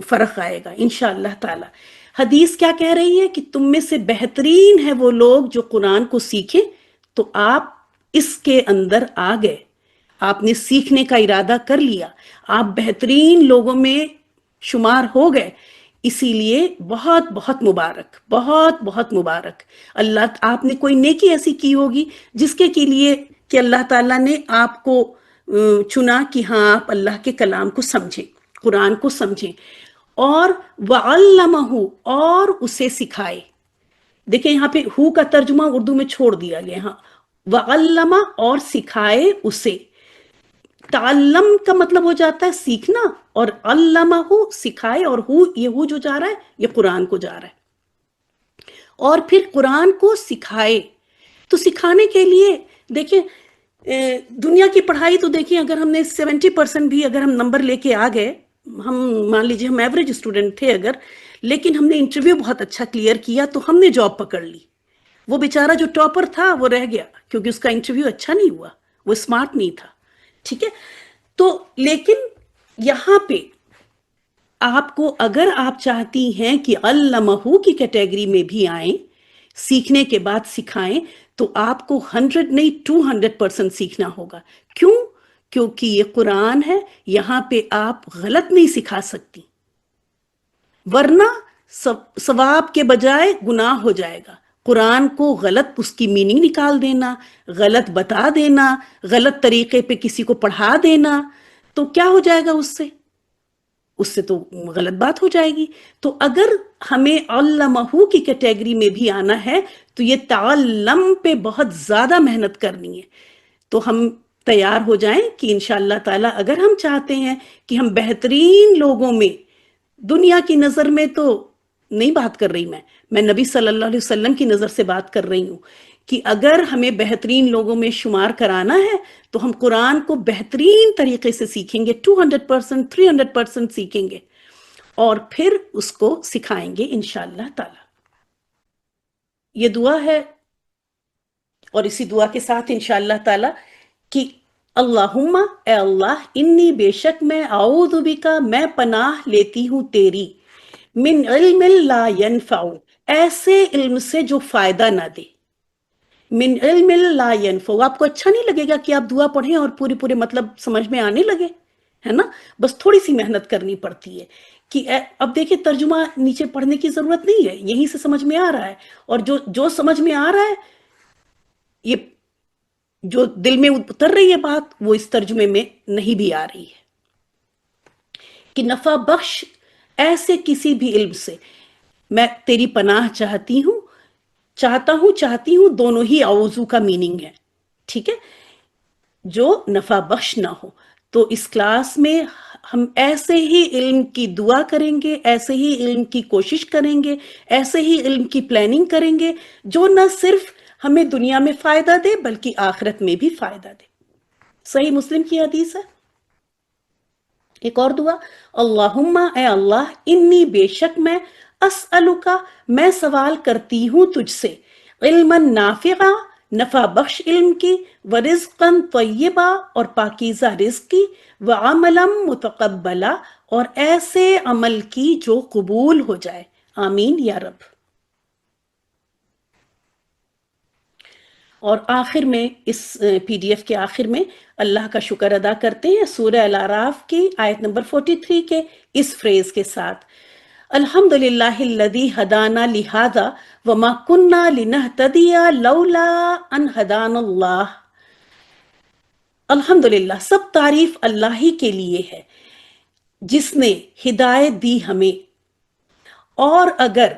فرق آئے گا انشاءاللہ تعالی۔ حدیث کیا کہہ رہی ہے کہ تم میں سے بہترین ہے وہ لوگ جو قرآن کو سیکھیں، تو آپ اس کے اندر آ گئے، آپ نے سیکھنے کا ارادہ کر لیا، آپ بہترین لوگوں میں شمار ہو گئے، اسی لیے بہت بہت مبارک، بہت بہت مبارک۔ اللہ، آپ نے کوئی نیکی ایسی کی ہوگی جس کے لیے کہ اللہ تعالیٰ نے آپ کو چنا کہ ہاں آپ اللہ کے کلام کو سمجھیں، قرآن کو سمجھیں، اور وَعَلَّمَهُ، اور اسے سکھائے۔ دیکھیں یہاں پہ ہو کا ترجمہ اردو میں چھوڑ دیا گیا، ہاں، وَعَلَّمَ، اور سکھائے اسے۔ تعلم کا مطلب ہو جاتا ہے سیکھنا، اور علمہ سکھائے، اور یہ ہو جو جا رہا ہے یہ قرآن کو جا رہا ہے، اور پھر قرآن کو سکھائے۔ تو سکھانے کے لیے دیکھیں دنیا کی پڑھائی تو دیکھیں، اگر ہم نے 70% بھی اگر ہم نمبر لے کے آ گئے، ہم مان لیجیے ہم ایوریج اسٹوڈنٹ تھے اگر، لیکن ہم نے انٹرویو بہت اچھا کلیئر کیا تو ہم نے جاب پکڑ لی۔ وہ بیچارہ جو ٹاپر تھا وہ رہ گیا کیونکہ اس کا انٹرویو اچھا نہیں ہوا، وہ اسمارٹ نہیں تھا، ٹھیک ہے۔ تو لیکن یہاں پہ آپ کو، اگر آپ چاہتی ہیں کہ علمہ کی کیٹیگری میں بھی آئیں، سیکھنے کے بعد سکھائیں، تو آپ کو 100 نہیں 200% سیکھنا ہوگا۔ کیوں؟ کیونکہ یہ قرآن ہے، یہاں پہ آپ غلط نہیں سکھا سکتی، ورنہ ثواب کے بجائے گناہ ہو جائے گا۔ قرآن کو غلط اس کی میننگ نکال دینا، غلط بتا دینا، غلط طریقے پہ کسی کو پڑھا دینا، تو کیا ہو جائے گا اس سے تو غلط بات ہو جائے گی۔ تو اگر ہمیں علمہ کی کیٹیگری میں بھی آنا ہے تو یہ تعلم پہ بہت زیادہ محنت کرنی ہے۔ تو ہم تیار ہو جائیں کہ انشاءاللہ تعالی اگر ہم چاہتے ہیں کہ ہم بہترین لوگوں میں، دنیا کی نظر میں تو نہیں بات کر رہی، میں نبی صلی اللہ علیہ وسلم کی نظر سے بات کر رہی ہوں، کہ اگر ہمیں بہترین لوگوں میں شمار کرانا ہے تو ہم قرآن کو بہترین طریقے سے سیکھیں گے، 200% 300% سیکھیں گے، اور پھر اس کو سکھائیں گے انشاءاللہ تعالی۔ یہ دعا ہے، اور اسی دعا کے ساتھ انشاءاللہ تعالی کہ اللہم، اے اللہ، انی بے شک میں، اعوذ بکا، میں پناہ لیتی ہوں تیری، من علم لا ینفع، ایسے علم سے جو فائدہ نہ دے۔ من علم لا ینفع، آپ کو اچھا نہیں لگے گا کہ آپ دعا پڑھیں اور پورے مطلب سمجھ میں آنے لگے، ہے نا؟ بس تھوڑی سی محنت کرنی پڑتی ہے کہ اب دیکھیں ترجمہ نیچے پڑھنے کی ضرورت نہیں ہے، یہیں سے سمجھ میں آ رہا ہے، اور جو سمجھ میں آ رہا ہے، یہ جو دل میں اتر رہی ہے بات، وہ اس ترجمے میں نہیں بھی آ رہی ہے کہ نفع بخش ایسے کسی بھی علم سے میں تیری پناہ چاہتی ہوں، چاہتی ہوں دونوں ہی اعوذو کا میننگ ہے، ٹھیک ہے، جو نفع بخش نہ ہو۔ تو اس کلاس میں ہم ایسے ہی علم کی دعا کریں گے، ایسے ہی علم کی کوشش کریں گے، ایسے ہی علم کی پلاننگ کریں گے جو نہ صرف ہمیں دنیا میں فائدہ دے بلکہ آخرت میں بھی فائدہ دے۔ صحیح مسلم کی حدیث ہے۔ ایک اور دعا، اللہم، اے اللہ، انی بے شک میں، اسألک، میں سوال کرتی ہوں تجھ سے، علما نافعا، نفع بخش علم کی، ورزقا طیبا، اور پاکیزہ رزق کی، وعملا متقبلا، اور ایسے عمل کی جو قبول ہو جائے، آمین یا رب۔ اور آخر میں اس پی ڈی ایف کے آخر میں اللہ کا شکر ادا کرتے ہیں سورہ الاعراف کی آیت نمبر 43 کے اس فریز کے ساتھ، الحمدللہ الذی ہدانا لہذا وما کننا لنہتدی لولا ان ہدانا اللہ۔ الحمدللہ، سب تعریف اللہ ہی کے لیے ہے جس نے ہدایت دی ہمیں، اور اگر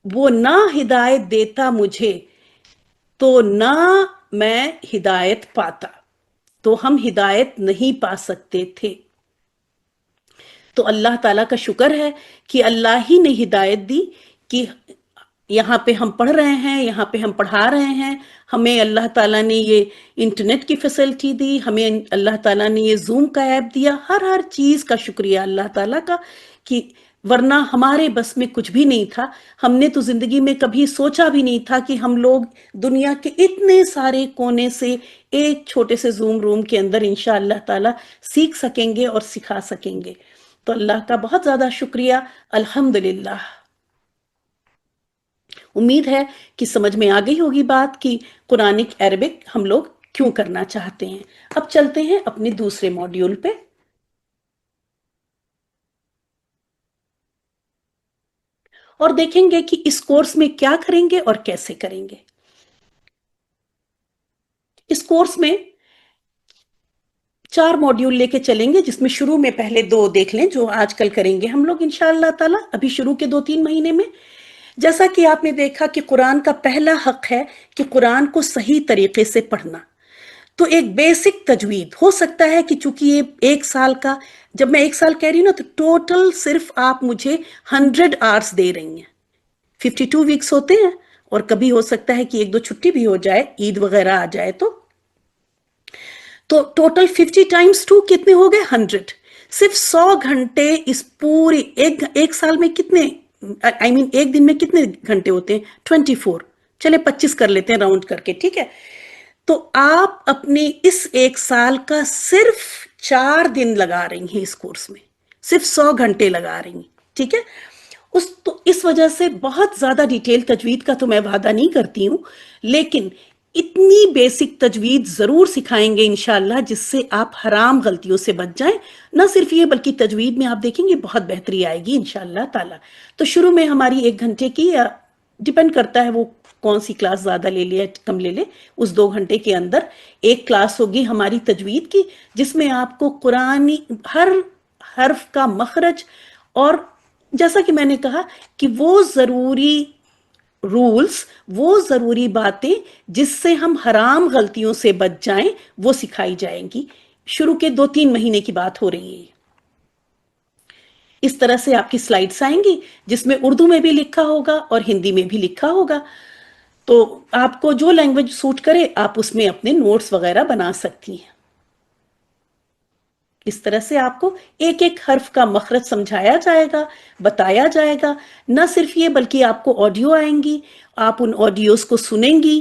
وہ نہ ہدایت دیتا مجھے تو نہ میں ہدایت پاتا، تو ہم ہدایت نہیں پا سکتے تھے۔ تو اللہ تعالیٰ کا شکر ہے کہ اللہ ہی نے ہدایت دی کہ یہاں پہ ہم پڑھ رہے ہیں، یہاں پہ ہم پڑھا رہے ہیں، ہمیں اللہ تعالیٰ نے یہ انٹرنیٹ کی فیسلٹی دی، ہمیں اللہ تعالیٰ نے یہ زوم کا ایپ دیا، ہر چیز کا شکریہ اللہ تعالیٰ کا، کہ ورنہ ہمارے بس میں کچھ بھی نہیں تھا۔ ہم نے تو زندگی میں کبھی سوچا بھی نہیں تھا کہ ہم لوگ دنیا کے اتنے سارے کونے سے ایک چھوٹے سے زوم روم کے اندر انشاءاللہ تعالیٰ سیکھ سکیں گے اور سکھا سکیں گے۔ تو اللہ کا بہت زیادہ شکریہ، الحمدللہ۔ امید ہے کہ سمجھ میں آ گئی ہوگی بات کہ قرآنک عربک ہم لوگ کیوں کرنا چاہتے ہیں۔ اب چلتے ہیں اپنے دوسرے موڈیول پہ۔ اور دیکھیں گے کہ اس کورس میں کیا کریں گے اور کیسے کریں گے۔ اس کورس میں 4 موڈیول لے کے چلیں گے، جس میں شروع میں پہلے 2 دیکھ لیں جو آج کل کریں گے ہم لوگ انشاءاللہ تعالی، ابھی شروع کے 2-3 مہینے میں۔ جیسا کہ آپ نے دیکھا کہ قرآن کا پہلا حق ہے کہ قرآن کو صحیح طریقے سے پڑھنا۔ تو ایک بیسک تجوید ہو سکتا ہے کہ چونکہ یہ 1 سال کا، جب میں 1 سال کہہ رہی ہوں نا تو ٹوٹل صرف آپ مجھے 100 آورس دے رہی ہیں۔ 52 ویکس ہوتے ہیں، اور کبھی ہو سکتا ہے کہ 1-2 چھٹی بھی ہو جائے، عید وغیرہ آ جائے تو ٹوٹل 50 ٹائمز 2 کتنے ہو گئے؟ 100۔ صرف 100 گھنٹے اس پوری ایک سال میں کتنے، ایک دن میں کتنے گھنٹے ہوتے ہیں؟ 24۔ چلے 25 کر لیتے ہیں راؤنڈ کر کے، ٹھیک ہے؟ تو آپ اپنے اس 1 سال کا صرف 4 دن لگا رہی ہیں اس کورس میں، صرف 100 گھنٹے لگا رہی ہیں، ٹھیک ہے؟ تو اس وجہ سے بہت زیادہ ڈیٹیل تجوید کا تو میں وعدہ نہیں کرتی ہوں، لیکن اتنی بیسک تجوید ضرور سکھائیں گے انشاءاللہ جس سے آپ حرام غلطیوں سے بچ جائیں۔ نہ صرف یہ بلکہ تجوید میں آپ دیکھیں گے بہت بہتری آئے گی انشاءاللہ تعالی۔ تو شروع میں ہماری 1 گھنٹے کی، یا ڈیپینڈ کرتا ہے وہ کون سی کلاس زیادہ لے لے کم لے لے، اس 2 گھنٹے کے اندر ایک کلاس ہوگی ہماری تجوید کی، جس میں آپ کو قرآنی ہر حرف کا مخرج، اور جیسا کہ میں نے کہا کہ وہ ضروری رولز، وہ ضروری باتیں جس سے ہم حرام غلطیوں سے بچ جائیں، وہ سکھائی جائیں گی۔ شروع کے 2-3 مہینے کی بات ہو رہی ہے۔ اس طرح سے آپ کی سلائیڈز آئیں گی جس میں اردو میں بھی لکھا ہوگا اور ہندی میں بھی لکھا ہوگا، تو آپ کو جو لینگویج سوٹ کرے آپ اس میں اپنے نوٹس وغیرہ بنا سکتی ہیں۔ اس طرح سے آپ کو ایک ایک حرف کا مخرج سمجھایا جائے گا، بتایا جائے گا۔ نہ صرف یہ بلکہ آپ کو آڈیو آئیں گی، آپ ان آڈیوز کو سنیں گی،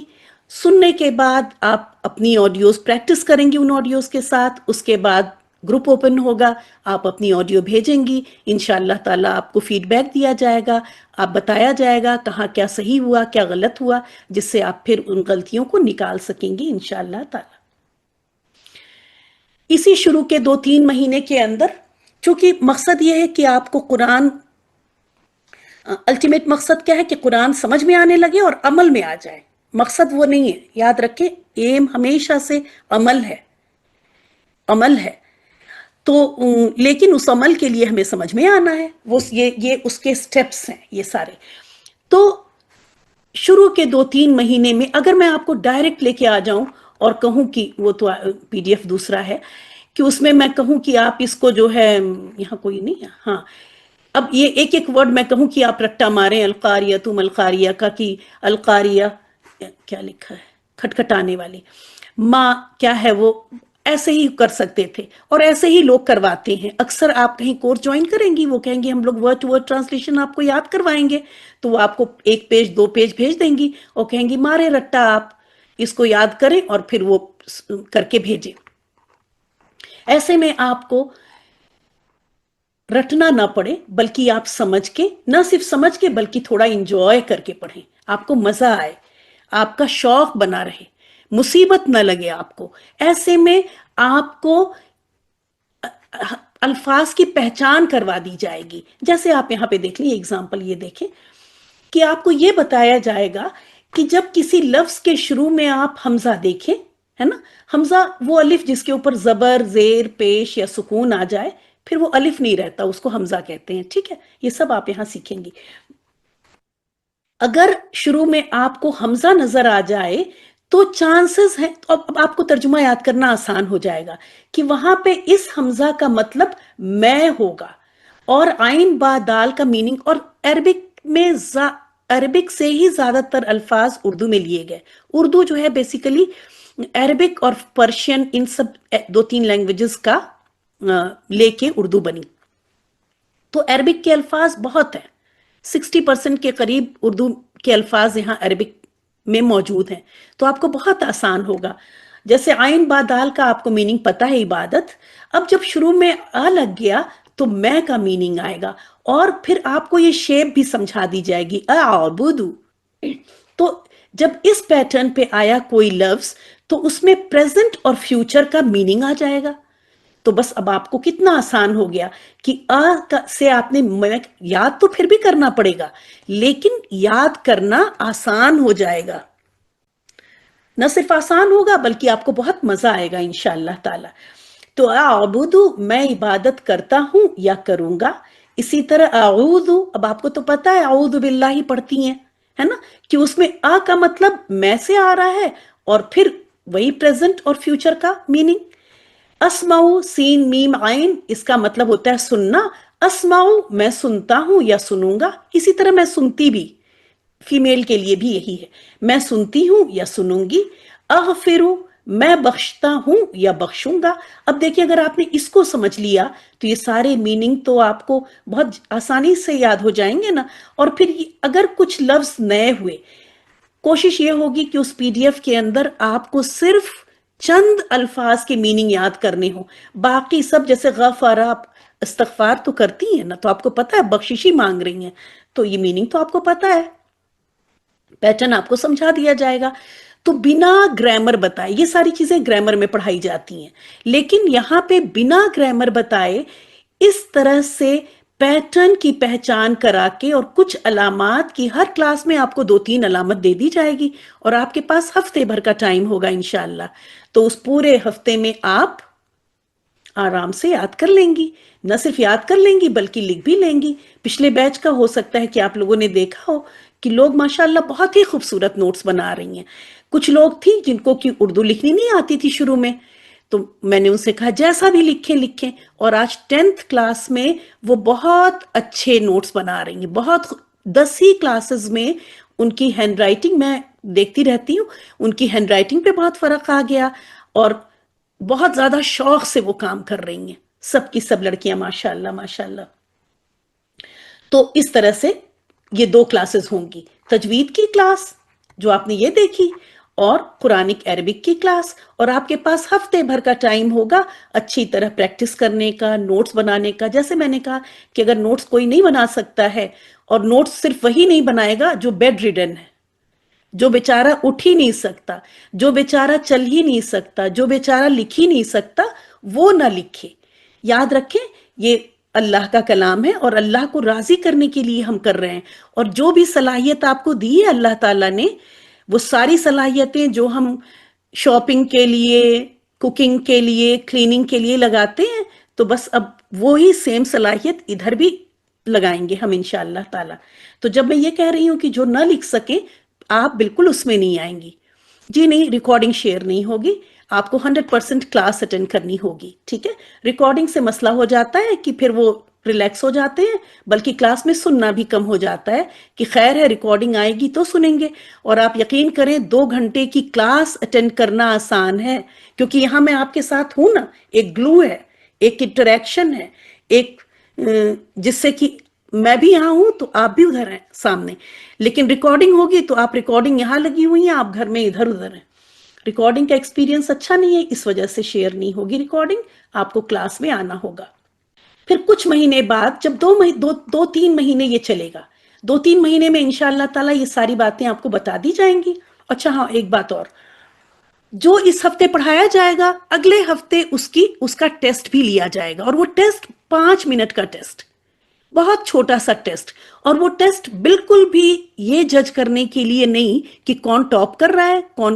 سننے کے بعد آپ اپنی آڈیوز پریکٹس کریں گی ان آڈیوز کے ساتھ، اس کے بعد گروپ اوپن ہوگا، آپ اپنی آڈیو بھیجیں گی، انشاءاللہ تعالیٰ آپ کو فیڈ بیک دیا جائے گا، آپ بتایا جائے گا کہاں کیا صحیح ہوا کیا غلط ہوا، جس سے آپ پھر ان غلطیوں کو نکال سکیں گی انشاءاللہ تعالیٰ۔ اسی شروع کے 2-3 مہینے کے اندر، چونکہ مقصد یہ ہے کہ آپ کو قرآن، الٹیمیٹ مقصد کیا ہے کہ قرآن سمجھ میں آنے لگے اور عمل میں آ جائے۔ مقصد وہ نہیں ہے، یاد رکھیں، ایم ہمیشہ سے عمل ہے، عمل ہے۔ تو لیکن اس عمل کے لیے ہمیں سمجھ میں آنا ہے، وہ یہ اس کے سٹیپس ہیں یہ سارے۔ تو شروع کے 2-3 مہینے میں اگر میں آپ کو ڈائریکٹ لے کے آ جاؤں اور کہوں کہ وہ تو پی ڈی ایف دوسرا ہے، کہ اس میں کہوں کہ آپ اس کو جو ہے، یہاں کوئی نہیں ہے، ہاں، اب یہ ایک ایک ورڈ میں کہوں کہ آپ رٹا ماریں، القاریہ تم القاریہ کا، کہ القاریہ کیا لکھا ہے، کھٹکھٹانے والی، ماں کیا ہے، وہ ایسے ہی کر سکتے تھے، اور ایسے ہی لوگ کرواتے ہیں اکثر۔ آپ کہیں کورس جوائن کریں گی، وہ کہیں گے ہم لوگ ورڈ ٹو ورڈ ٹرانسلیشن آپ کو یاد کروائیں گے، تو وہ آپ کو 1 پیج 2 پیج بھیج دیں گی اور کہیں گی مارے رٹا، آپ اس کو یاد کریں اور پھر وہ کر کے بھیجیں۔ ایسے میں آپ کو رٹنا نہ پڑے، بلکہ آپ سمجھ کے، نہ صرف سمجھ کے بلکہ تھوڑا انجوائے کر کے پڑھیں، آپ کو مزہ آئے، آپ کا شوق بنا رہے، مصیبت نہ لگے آپ کو۔ ایسے میں آپ کو الفاظ کی پہچان کروا دی جائے گی۔ جیسے آپ یہاں پہ دیکھ لیں، ایگزامپل یہ دیکھیں کہ آپ کو یہ بتایا جائے گا کہ جب کسی لفظ کے شروع میں آپ حمزہ دیکھیں، ہے نا، حمزہ وہ الف جس کے اوپر زبر، زیر، پیش یا سکون آ جائے، پھر وہ الف نہیں رہتا، اس کو حمزہ کہتے ہیں، ٹھیک ہے؟ یہ سب آپ یہاں سیکھیں گی۔ اگر شروع میں آپ کو حمزہ نظر آ جائے تو چانسز ہیں، اب آپ کو ترجمہ یاد کرنا آسان ہو جائے گا کہ وہاں پہ اس حمزہ کا مطلب میں ہوگا، اور عین با دال کا میننگ، اور عربک میں عربک سے ہی زیادہ تر الفاظ اردو میں لیے گئے۔ اردو جو ہے بیسیکلی عربک اور پرشین، ان سب 2-3 لینگویجز کا لے کے اردو بنی، تو عربک کے الفاظ بہت ہیں، 60% کے قریب اردو کے الفاظ یہاں عربک میں موجود ہیں، تو آپ کو بہت آسان ہوگا۔ جیسے عین با دال کا آپ کو میننگ پتہ ہے، عبادت، اب جب شروع میں آ لگ گیا تو میں کا میننگ آئے گا، اور پھر آپ کو یہ شیپ بھی سمجھا دی جائے گی، اعبدو. تو جب اس پیٹرن پہ آیا کوئی لفظ تو اس میں پریزنٹ اور فیوچر کا میننگ آ جائے گا. تو بس اب آپ کو کتنا آسان ہو گیا کہ سے آپ نے یاد تو پھر بھی کرنا پڑے گا، لیکن یاد کرنا آسان ہو جائے گا. نہ صرف آسان ہوگا بلکہ آپ کو بہت مزہ آئے گا انشاءاللہ تعالی. تو اعبدو میں عبادت کرتا ہوں یا کروں گا. اسی طرح اعوذ، اب آپ کو تو پتا ہے اعوذ باللہ ہی پڑھتی ہیں، ہے نا، کہ اس میں کا مطلب میں سے آ رہا ہے، اور پھر وہی پریزنٹ اور فیوچر کا میننگ. اسمعو سین میم عین، اس کا مطلب ہوتا ہے سننا. اسمعو میں سنتا ہوں یا سنوں گا. اسی طرح میں سنتی بھی، فیمیل کے لیے بھی یہی ہے، میں سنتی ہوں یا سنوں گی. اغفرو میں بخشتا ہوں یا بخشوں گا. اب دیکھیں اگر آپ نے اس کو سمجھ لیا تو یہ سارے میننگ تو آپ کو بہت آسانی سے یاد ہو جائیں گے نا. اور پھر اگر کچھ لفظ نئے ہوئے، کوشش یہ ہوگی کہ اس پی ڈی ایف کے اندر آپ کو صرف چند الفاظ کے میننگ یاد کرنے ہوں. باقی سب جیسے غفر، آپ استغفار تو کرتی ہیں نا، تو آپ کو پتا ہے بخشش ہی مانگ رہی ہیں، تو یہ میننگ تو آپ کو پتا ہے، پیٹرن آپ کو سمجھا دیا جائے گا. تو بنا گرامر بتائے، یہ ساری چیزیں گرامر میں پڑھائی جاتی ہیں، لیکن یہاں پہ بنا گرامر بتائے اس طرح سے پیٹرن کی پہچان کرا کے، اور کچھ علامات کی ہر کلاس میں آپ کو 2-3 علامت دے دی جائے گی، اور آپ کے پاس ہفتے بھر کا ٹائم ہوگا انشاءاللہ. تو اس پورے ہفتے میں آپ آرام سے یاد کر لیں گی. نہ صرف یاد کر لیں گی بلکہ لکھ بھی لیں گی. پچھلے بیچ کا ہو سکتا ہے کہ آپ لوگوں نے دیکھا ہو کہ لوگ ماشاءاللہ بہت ہی خوبصورت نوٹس بنا رہی ہیں. کچھ لوگ تھی جن کو کہ اردو لکھنی نہیں آتی تھی شروع میں، تو میں نے ان سے کہا جیسا بھی لکھیں، اور آج 10th کلاس میں وہ بہت اچھے نوٹس بنا رہی ہیں. بہت 10 ہی کلاسز میں ان کی ہینڈ رائٹنگ میں دیکھتی رہتی ہوں، ان کی ہینڈ رائٹنگ پہ بہت فرق آ گیا، اور بہت زیادہ شوق سے وہ کام کر رہی ہیں، سب کی سب لڑکیاں ماشاءاللہ ماشاءاللہ. تو اس طرح سے یہ 2 کلاسز ہوں گی، تجوید کی کلاس جو آپ نے یہ دیکھی، اور قرآنک عربک کی کلاس. اور آپ کے پاس ہفتے بھر کا ٹائم ہوگا اچھی طرح پریکٹس کرنے کا، نوٹس بنانے کا. جیسے میں نے کہا کہ اگر نوٹس کوئی نہیں بنا سکتا ہے، اور نوٹس صرف وہی نہیں بنائے گا جو بیڈ ریڈن ہے، جو بیچارہ اٹھ ہی نہیں سکتا، جو بیچارہ چل ہی نہیں سکتا، جو بیچارہ لکھ ہی نہیں سکتا، وہ نہ لکھے. یاد رکھیں یہ اللہ کا کلام ہے، اور اللہ کو راضی کرنے کے لیے ہم کر رہے ہیں. اور جو بھی صلاحیت آپ کو دی ہے اللہ تعالیٰ نے، وہ ساری صلاحیتیں جو ہم شاپنگ کے لیے، کوکنگ کے لیے، کلیننگ کے لیے لگاتے ہیں، تو بس اب وہی سیم صلاحیت ادھر بھی لگائیں گے ہم انشاءاللہ تعالی. تو جب میں یہ کہہ رہی ہوں کہ جو نہ لکھ سکیں، آپ بالکل اس میں نہیں آئیں گی. جی نہیں، ریکارڈنگ شیئر نہیں ہوگی، آپ کو 100% کلاس اٹینڈ کرنی ہوگی. ٹھیک ہے، ریکارڈنگ سے مسئلہ ہو جاتا ہے کہ پھر وہ ریلیکس ہو جاتے ہیں، بلکہ کلاس میں سننا بھی کم ہو جاتا ہے کہ خیر ہے ریکارڈنگ آئے گی تو سنیں گے. اور آپ یقین کریں 2 گھنٹے کی کلاس اٹینڈ کرنا آسان ہے، کیونکہ یہاں میں آپ کے ساتھ ہوں نا، ایک گلو ہے، ایک انٹریکشن ہے، ایک جس سے کہ میں بھی یہاں ہوں تو آپ بھی ادھر ہیں سامنے. لیکن ریکارڈنگ ہوگی تو آپ ریکارڈنگ یہاں لگی ہوئی ہیں، آپ گھر میں ادھر ادھر ہیں. ریکارڈنگ کا ایکسپیرینس اچھا نہیں ہے، اس وجہ سے شیئر نہیں ہوگی ریکارڈنگ، آپ کو کلاس میں آنا ہوگا. پھر کچھ مہینے بعد جب 2-3 مہینے یہ چلے گا، 2-3 مہینے میں انشاءاللہ تعالی یہ ساری باتیں آپ کو بتا دی جائیں گی. اچھا ہاں، ایک بات اور، جو اس ہفتے پڑھایا جائے گا اگلے ہفتے اس کا ٹیسٹ بھی لیا جائے گا. اور وہ ٹیسٹ 5 منٹ کا ٹیسٹ، بہت چھوٹا سا ٹیسٹ. اور وہ ٹیسٹ بالکل بھی یہ جج کرنے کے لیے نہیں کہ کون ٹاپ کر رہا ہے،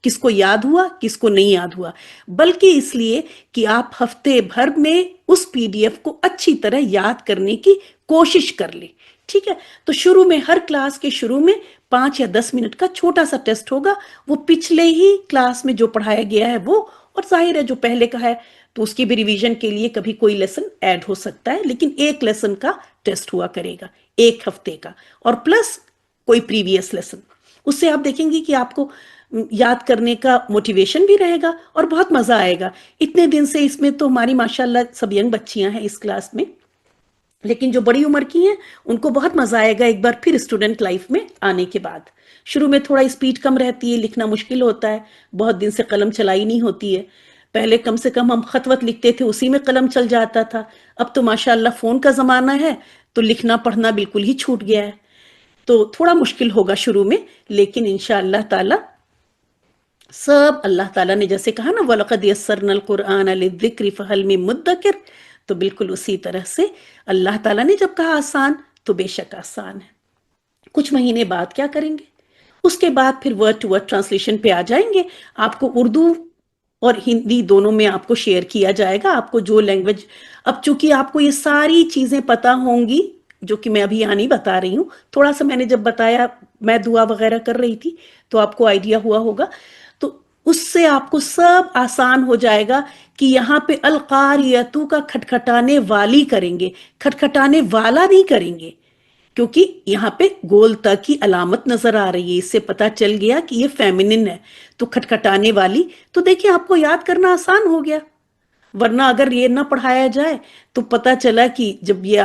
کس کو یاد ہوا، کس کو نہیں یاد ہوا، بلکہ اس لیے کہ آپ ہفتے بھر میں اس پی ڈی ایف کو اچھی طرح یاد کرنے کی کوشش کر لیں. ٹھیک ہے، تو شروع میں ہر کلاس کے شروع میں 5 یا 10 منٹ کا چھوٹا سا ٹیسٹ ہوگا. وہ پچھلے ہی کلاس میں جو پڑھایا گیا ہے وہ، اور ظاہر ہے جو پہلے کا ہے تو اس کی بھی ریویژن کے لیے کبھی کوئی لیسن ایڈ ہو سکتا ہے، لیکن ایک لیسن کا ٹیسٹ ہوا کرے گا ایک ہفتے کا، اور پلس کوئی پریویس لیسن. اس سے آپ دیکھیں گی کہ آپ کو یاد کرنے کا موٹیویشن بھی رہے گا اور بہت مزہ آئے گا. اتنے دن سے اس میں تو ہماری ماشاءاللہ سب ینگ بچیاں ہیں اس کلاس میں، لیکن جو بڑی عمر کی ہیں ان کو بہت مزہ آئے گا ایک بار پھر اسٹوڈنٹ لائف میں آنے کے بعد. شروع میں تھوڑا اسپیڈ کم رہتی ہے، لکھنا مشکل ہوتا ہے، بہت دن سے قلم چلائی نہیں ہوتی ہے، پہلے کم سے کم ہم خط وط لکھتے تھے، اسی میں قلم چل جاتا تھا. اب تو ماشاءاللہ فون کا زمانہ ہے تو لکھنا پڑھنا بالکل ہی چھوٹ گیا ہے. تو تھوڑا مشکل ہوگا شروع میں، لیکن انشاءاللہ تعالی سب اللہ تعالیٰ نے جیسے کہا نا وَلَقَدْ يَسَّرْنَا الْقُرْآنَ لِلذِّكْرِ فَهَلْ مِن مُدَّكِرٍ، تو بالکل اسی طرح سے اللہ تعالیٰ نے جب کہا آسان تو بے شک آسان ہے. کچھ مہینے بعد کیا کریں گے؟ اس کے بعد پھر ورڈ ٹو ورڈ ٹرانسلیشن پہ آ جائیں گے. آپ کو اردو اور ہندی دونوں میں آپ کو شیئر کیا جائے گا. آپ کو جو لینگویج، اب چونکہ آپ کو یہ ساری چیزیں پتہ ہوں گی جو کہ میں ابھی یہاں نہیں بتا رہی ہوں، تھوڑا سا میں نے جب بتایا میں دعا وغیرہ کر رہی تھی تو آپ کو آئیڈیا ہوا ہوگا. تو اس سے آپ کو سب آسان ہو جائے گا کہ یہاں پہ القاریتو کا کھٹکھٹانے والی کریں گے، کھٹکھٹانے والا نہیں کریں گے، کیونکہ یہاں پہ گول تک کی علامت نظر آ رہی ہے، اس سے پتا چل گیا کہ یہ فیمنن ہے. تو کھٹکھٹانے والی، تو دیکھیں آپ کو یاد کرنا آسان ہو گیا. ورنہ اگر یہ نہ پڑھایا جائے تو پتا چلا کہ جب یہ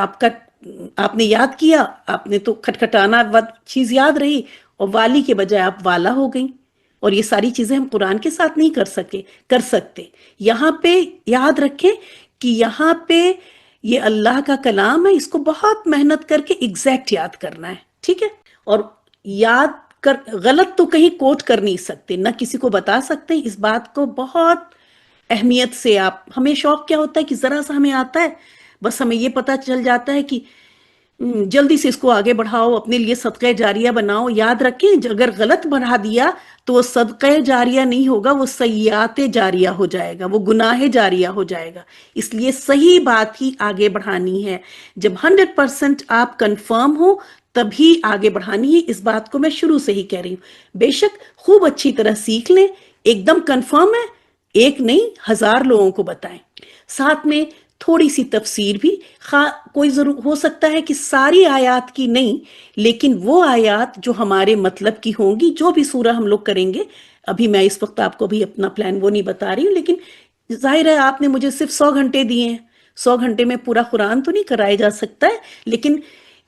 آپ نے یاد کیا، آپ نے تو کھٹکھٹانا چیز یاد رہی اور والی کے بجائے آپ والا ہو گئی. اور یہ ساری چیزیں ہم قرآن کے ساتھ نہیں کر سکتے. یہاں پہ یاد رکھیں کہ یہاں پہ یہ اللہ کا کلام ہے، اس کو بہت محنت کر کے ایگزیکٹ یاد کرنا ہے، ٹھیک ہے. اور یاد کر غلط تو کہیں کوٹ کر نہیں سکتے، نہ کسی کو بتا سکتے. اس بات کو بہت اہمیت سے ہمیں شوق کیا ہوتا ہے کہ ذرا سا ہمیں آتا ہے، بس ہمیں یہ پتا چل جاتا ہے کہ جلدی سے اس کو آگے بڑھاؤ، اپنے لیے صدقہ جاریہ بناؤ. یاد رکھیں اگر غلط بڑھا دیا تو وہ صدقہ جاریہ نہیں ہوگا، وہ سیئات جاریہ ہو جائے گا، وہ گناہ جاریہ ہو جائے گا. اس لیے صحیح بات ہی آگے بڑھانی ہے. جب 100% آپ کنفرم ہو تبھی آگے بڑھانی ہے. اس بات کو میں شروع سے ہی کہہ رہی ہوں. بے شک خوب اچھی طرح سیکھ لیں، ایک دم کنفرم ہے، ایک نہیں 1000 لوگوں کو بتائیں. ساتھ میں تھوڑی سی تفسیر بھی، کوئی ضرور ہو سکتا ہے کہ ساری آیات کی نہیں، لیکن وہ آیات جو ہمارے مطلب کی ہوں گی. جو بھی سورہ ہم لوگ کریں گے، ابھی میں اس وقت آپ کو بھی اپنا پلان وہ نہیں بتا رہی ہوں، لیکن ظاہر ہے آپ نے مجھے صرف 100 گھنٹے دیے ہیں، 100 گھنٹے میں پورا قرآن تو نہیں کرایا جا سکتا ہے، لیکن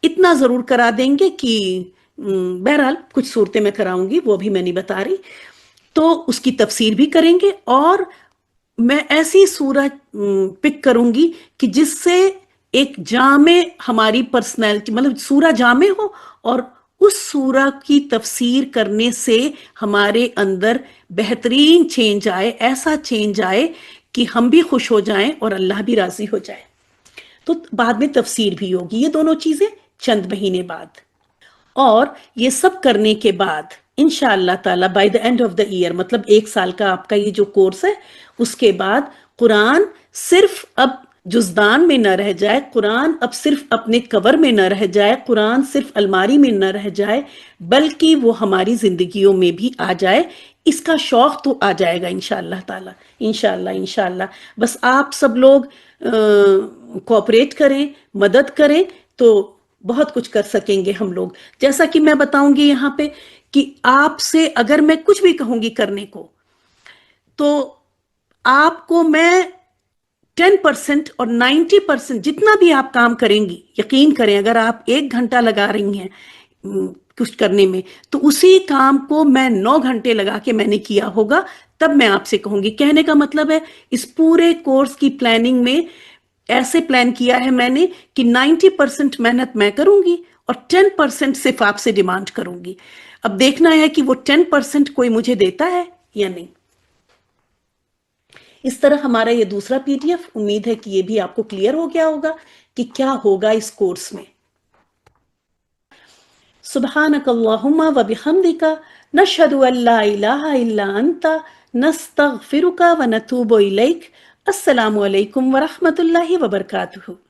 اتنا ضرور کرا دیں گے کہ بہرحال کچھ صورتیں میں کراؤں گی، وہ بھی میں نہیں بتا رہی. تو اس کی تفسیر بھی کریں گے، اور میں ایسی سورہ پک کروں گی کہ جس سے ایک جامع ہماری پرسنالٹی، مطلب سورہ جامع ہو، اور اس سورہ کی تفسیر کرنے سے ہمارے اندر بہترین چینج آئے، ایسا چینج آئے کہ ہم بھی خوش ہو جائیں اور اللہ بھی راضی ہو جائے. تو بعد میں تفسیر بھی ہوگی، یہ دونوں چیزیں چند مہینے بعد. اور یہ سب کرنے کے بعد انشاءاللہ تعالی by the end of the year, مطلب 1 سال کا آپ کا یہ جو کورس ہے، اس کے بعد قرآن صرف اب جزدان میں نہ رہ جائے، قرآن اب صرف اپنے کور میں نہ رہ جائے، قرآن صرف الماری میں نہ رہ جائے، بلکہ وہ ہماری زندگیوں میں بھی آ جائے. اس کا شوق تو آ جائے گا انشاءاللہ تعالی، انشاءاللہ انشاءاللہ. بس آپ سب لوگ کوآپریٹ کریں، مدد کریں تو بہت کچھ کر سکیں گے ہم لوگ. جیسا کہ میں بتاؤں گی یہاں پہ کہ آپ سے اگر میں کچھ بھی کہوں گی کرنے کو، تو آپ کو میں 10% اور 90% جتنا بھی آپ کام کریں گی، یقین کریں اگر آپ 1 گھنٹہ لگا رہی ہیں کچھ کرنے میں، تو اسی کام کو میں 9 گھنٹے لگا کے میں نے کیا ہوگا، تب میں آپ سے کہوں گی. کہنے کا مطلب ہے اس پورے کورس کی پلاننگ میں ایسے پلان کیا ہے میں نے کہ 90% محنت میں کروں گی اور 10% صرف آپ سے ڈیمانڈ کروں گی. اب دیکھنا ہے کہ وہ 10% کوئی مجھے دیتا ہے یا نہیں. اس طرح ہمارا یہ دوسرا PDF، امید ہے کہ یہ بھی آپ کو کلیئر ہو گیا ہوگا کہ کیا ہوگا اس کورس میں. سبحانک اللہم و بحمدک، نشہد ان لا الہ الا انت، نستغفرک و نتوب الیک. السلام علیکم ورحمۃ اللہ وبرکاتہ.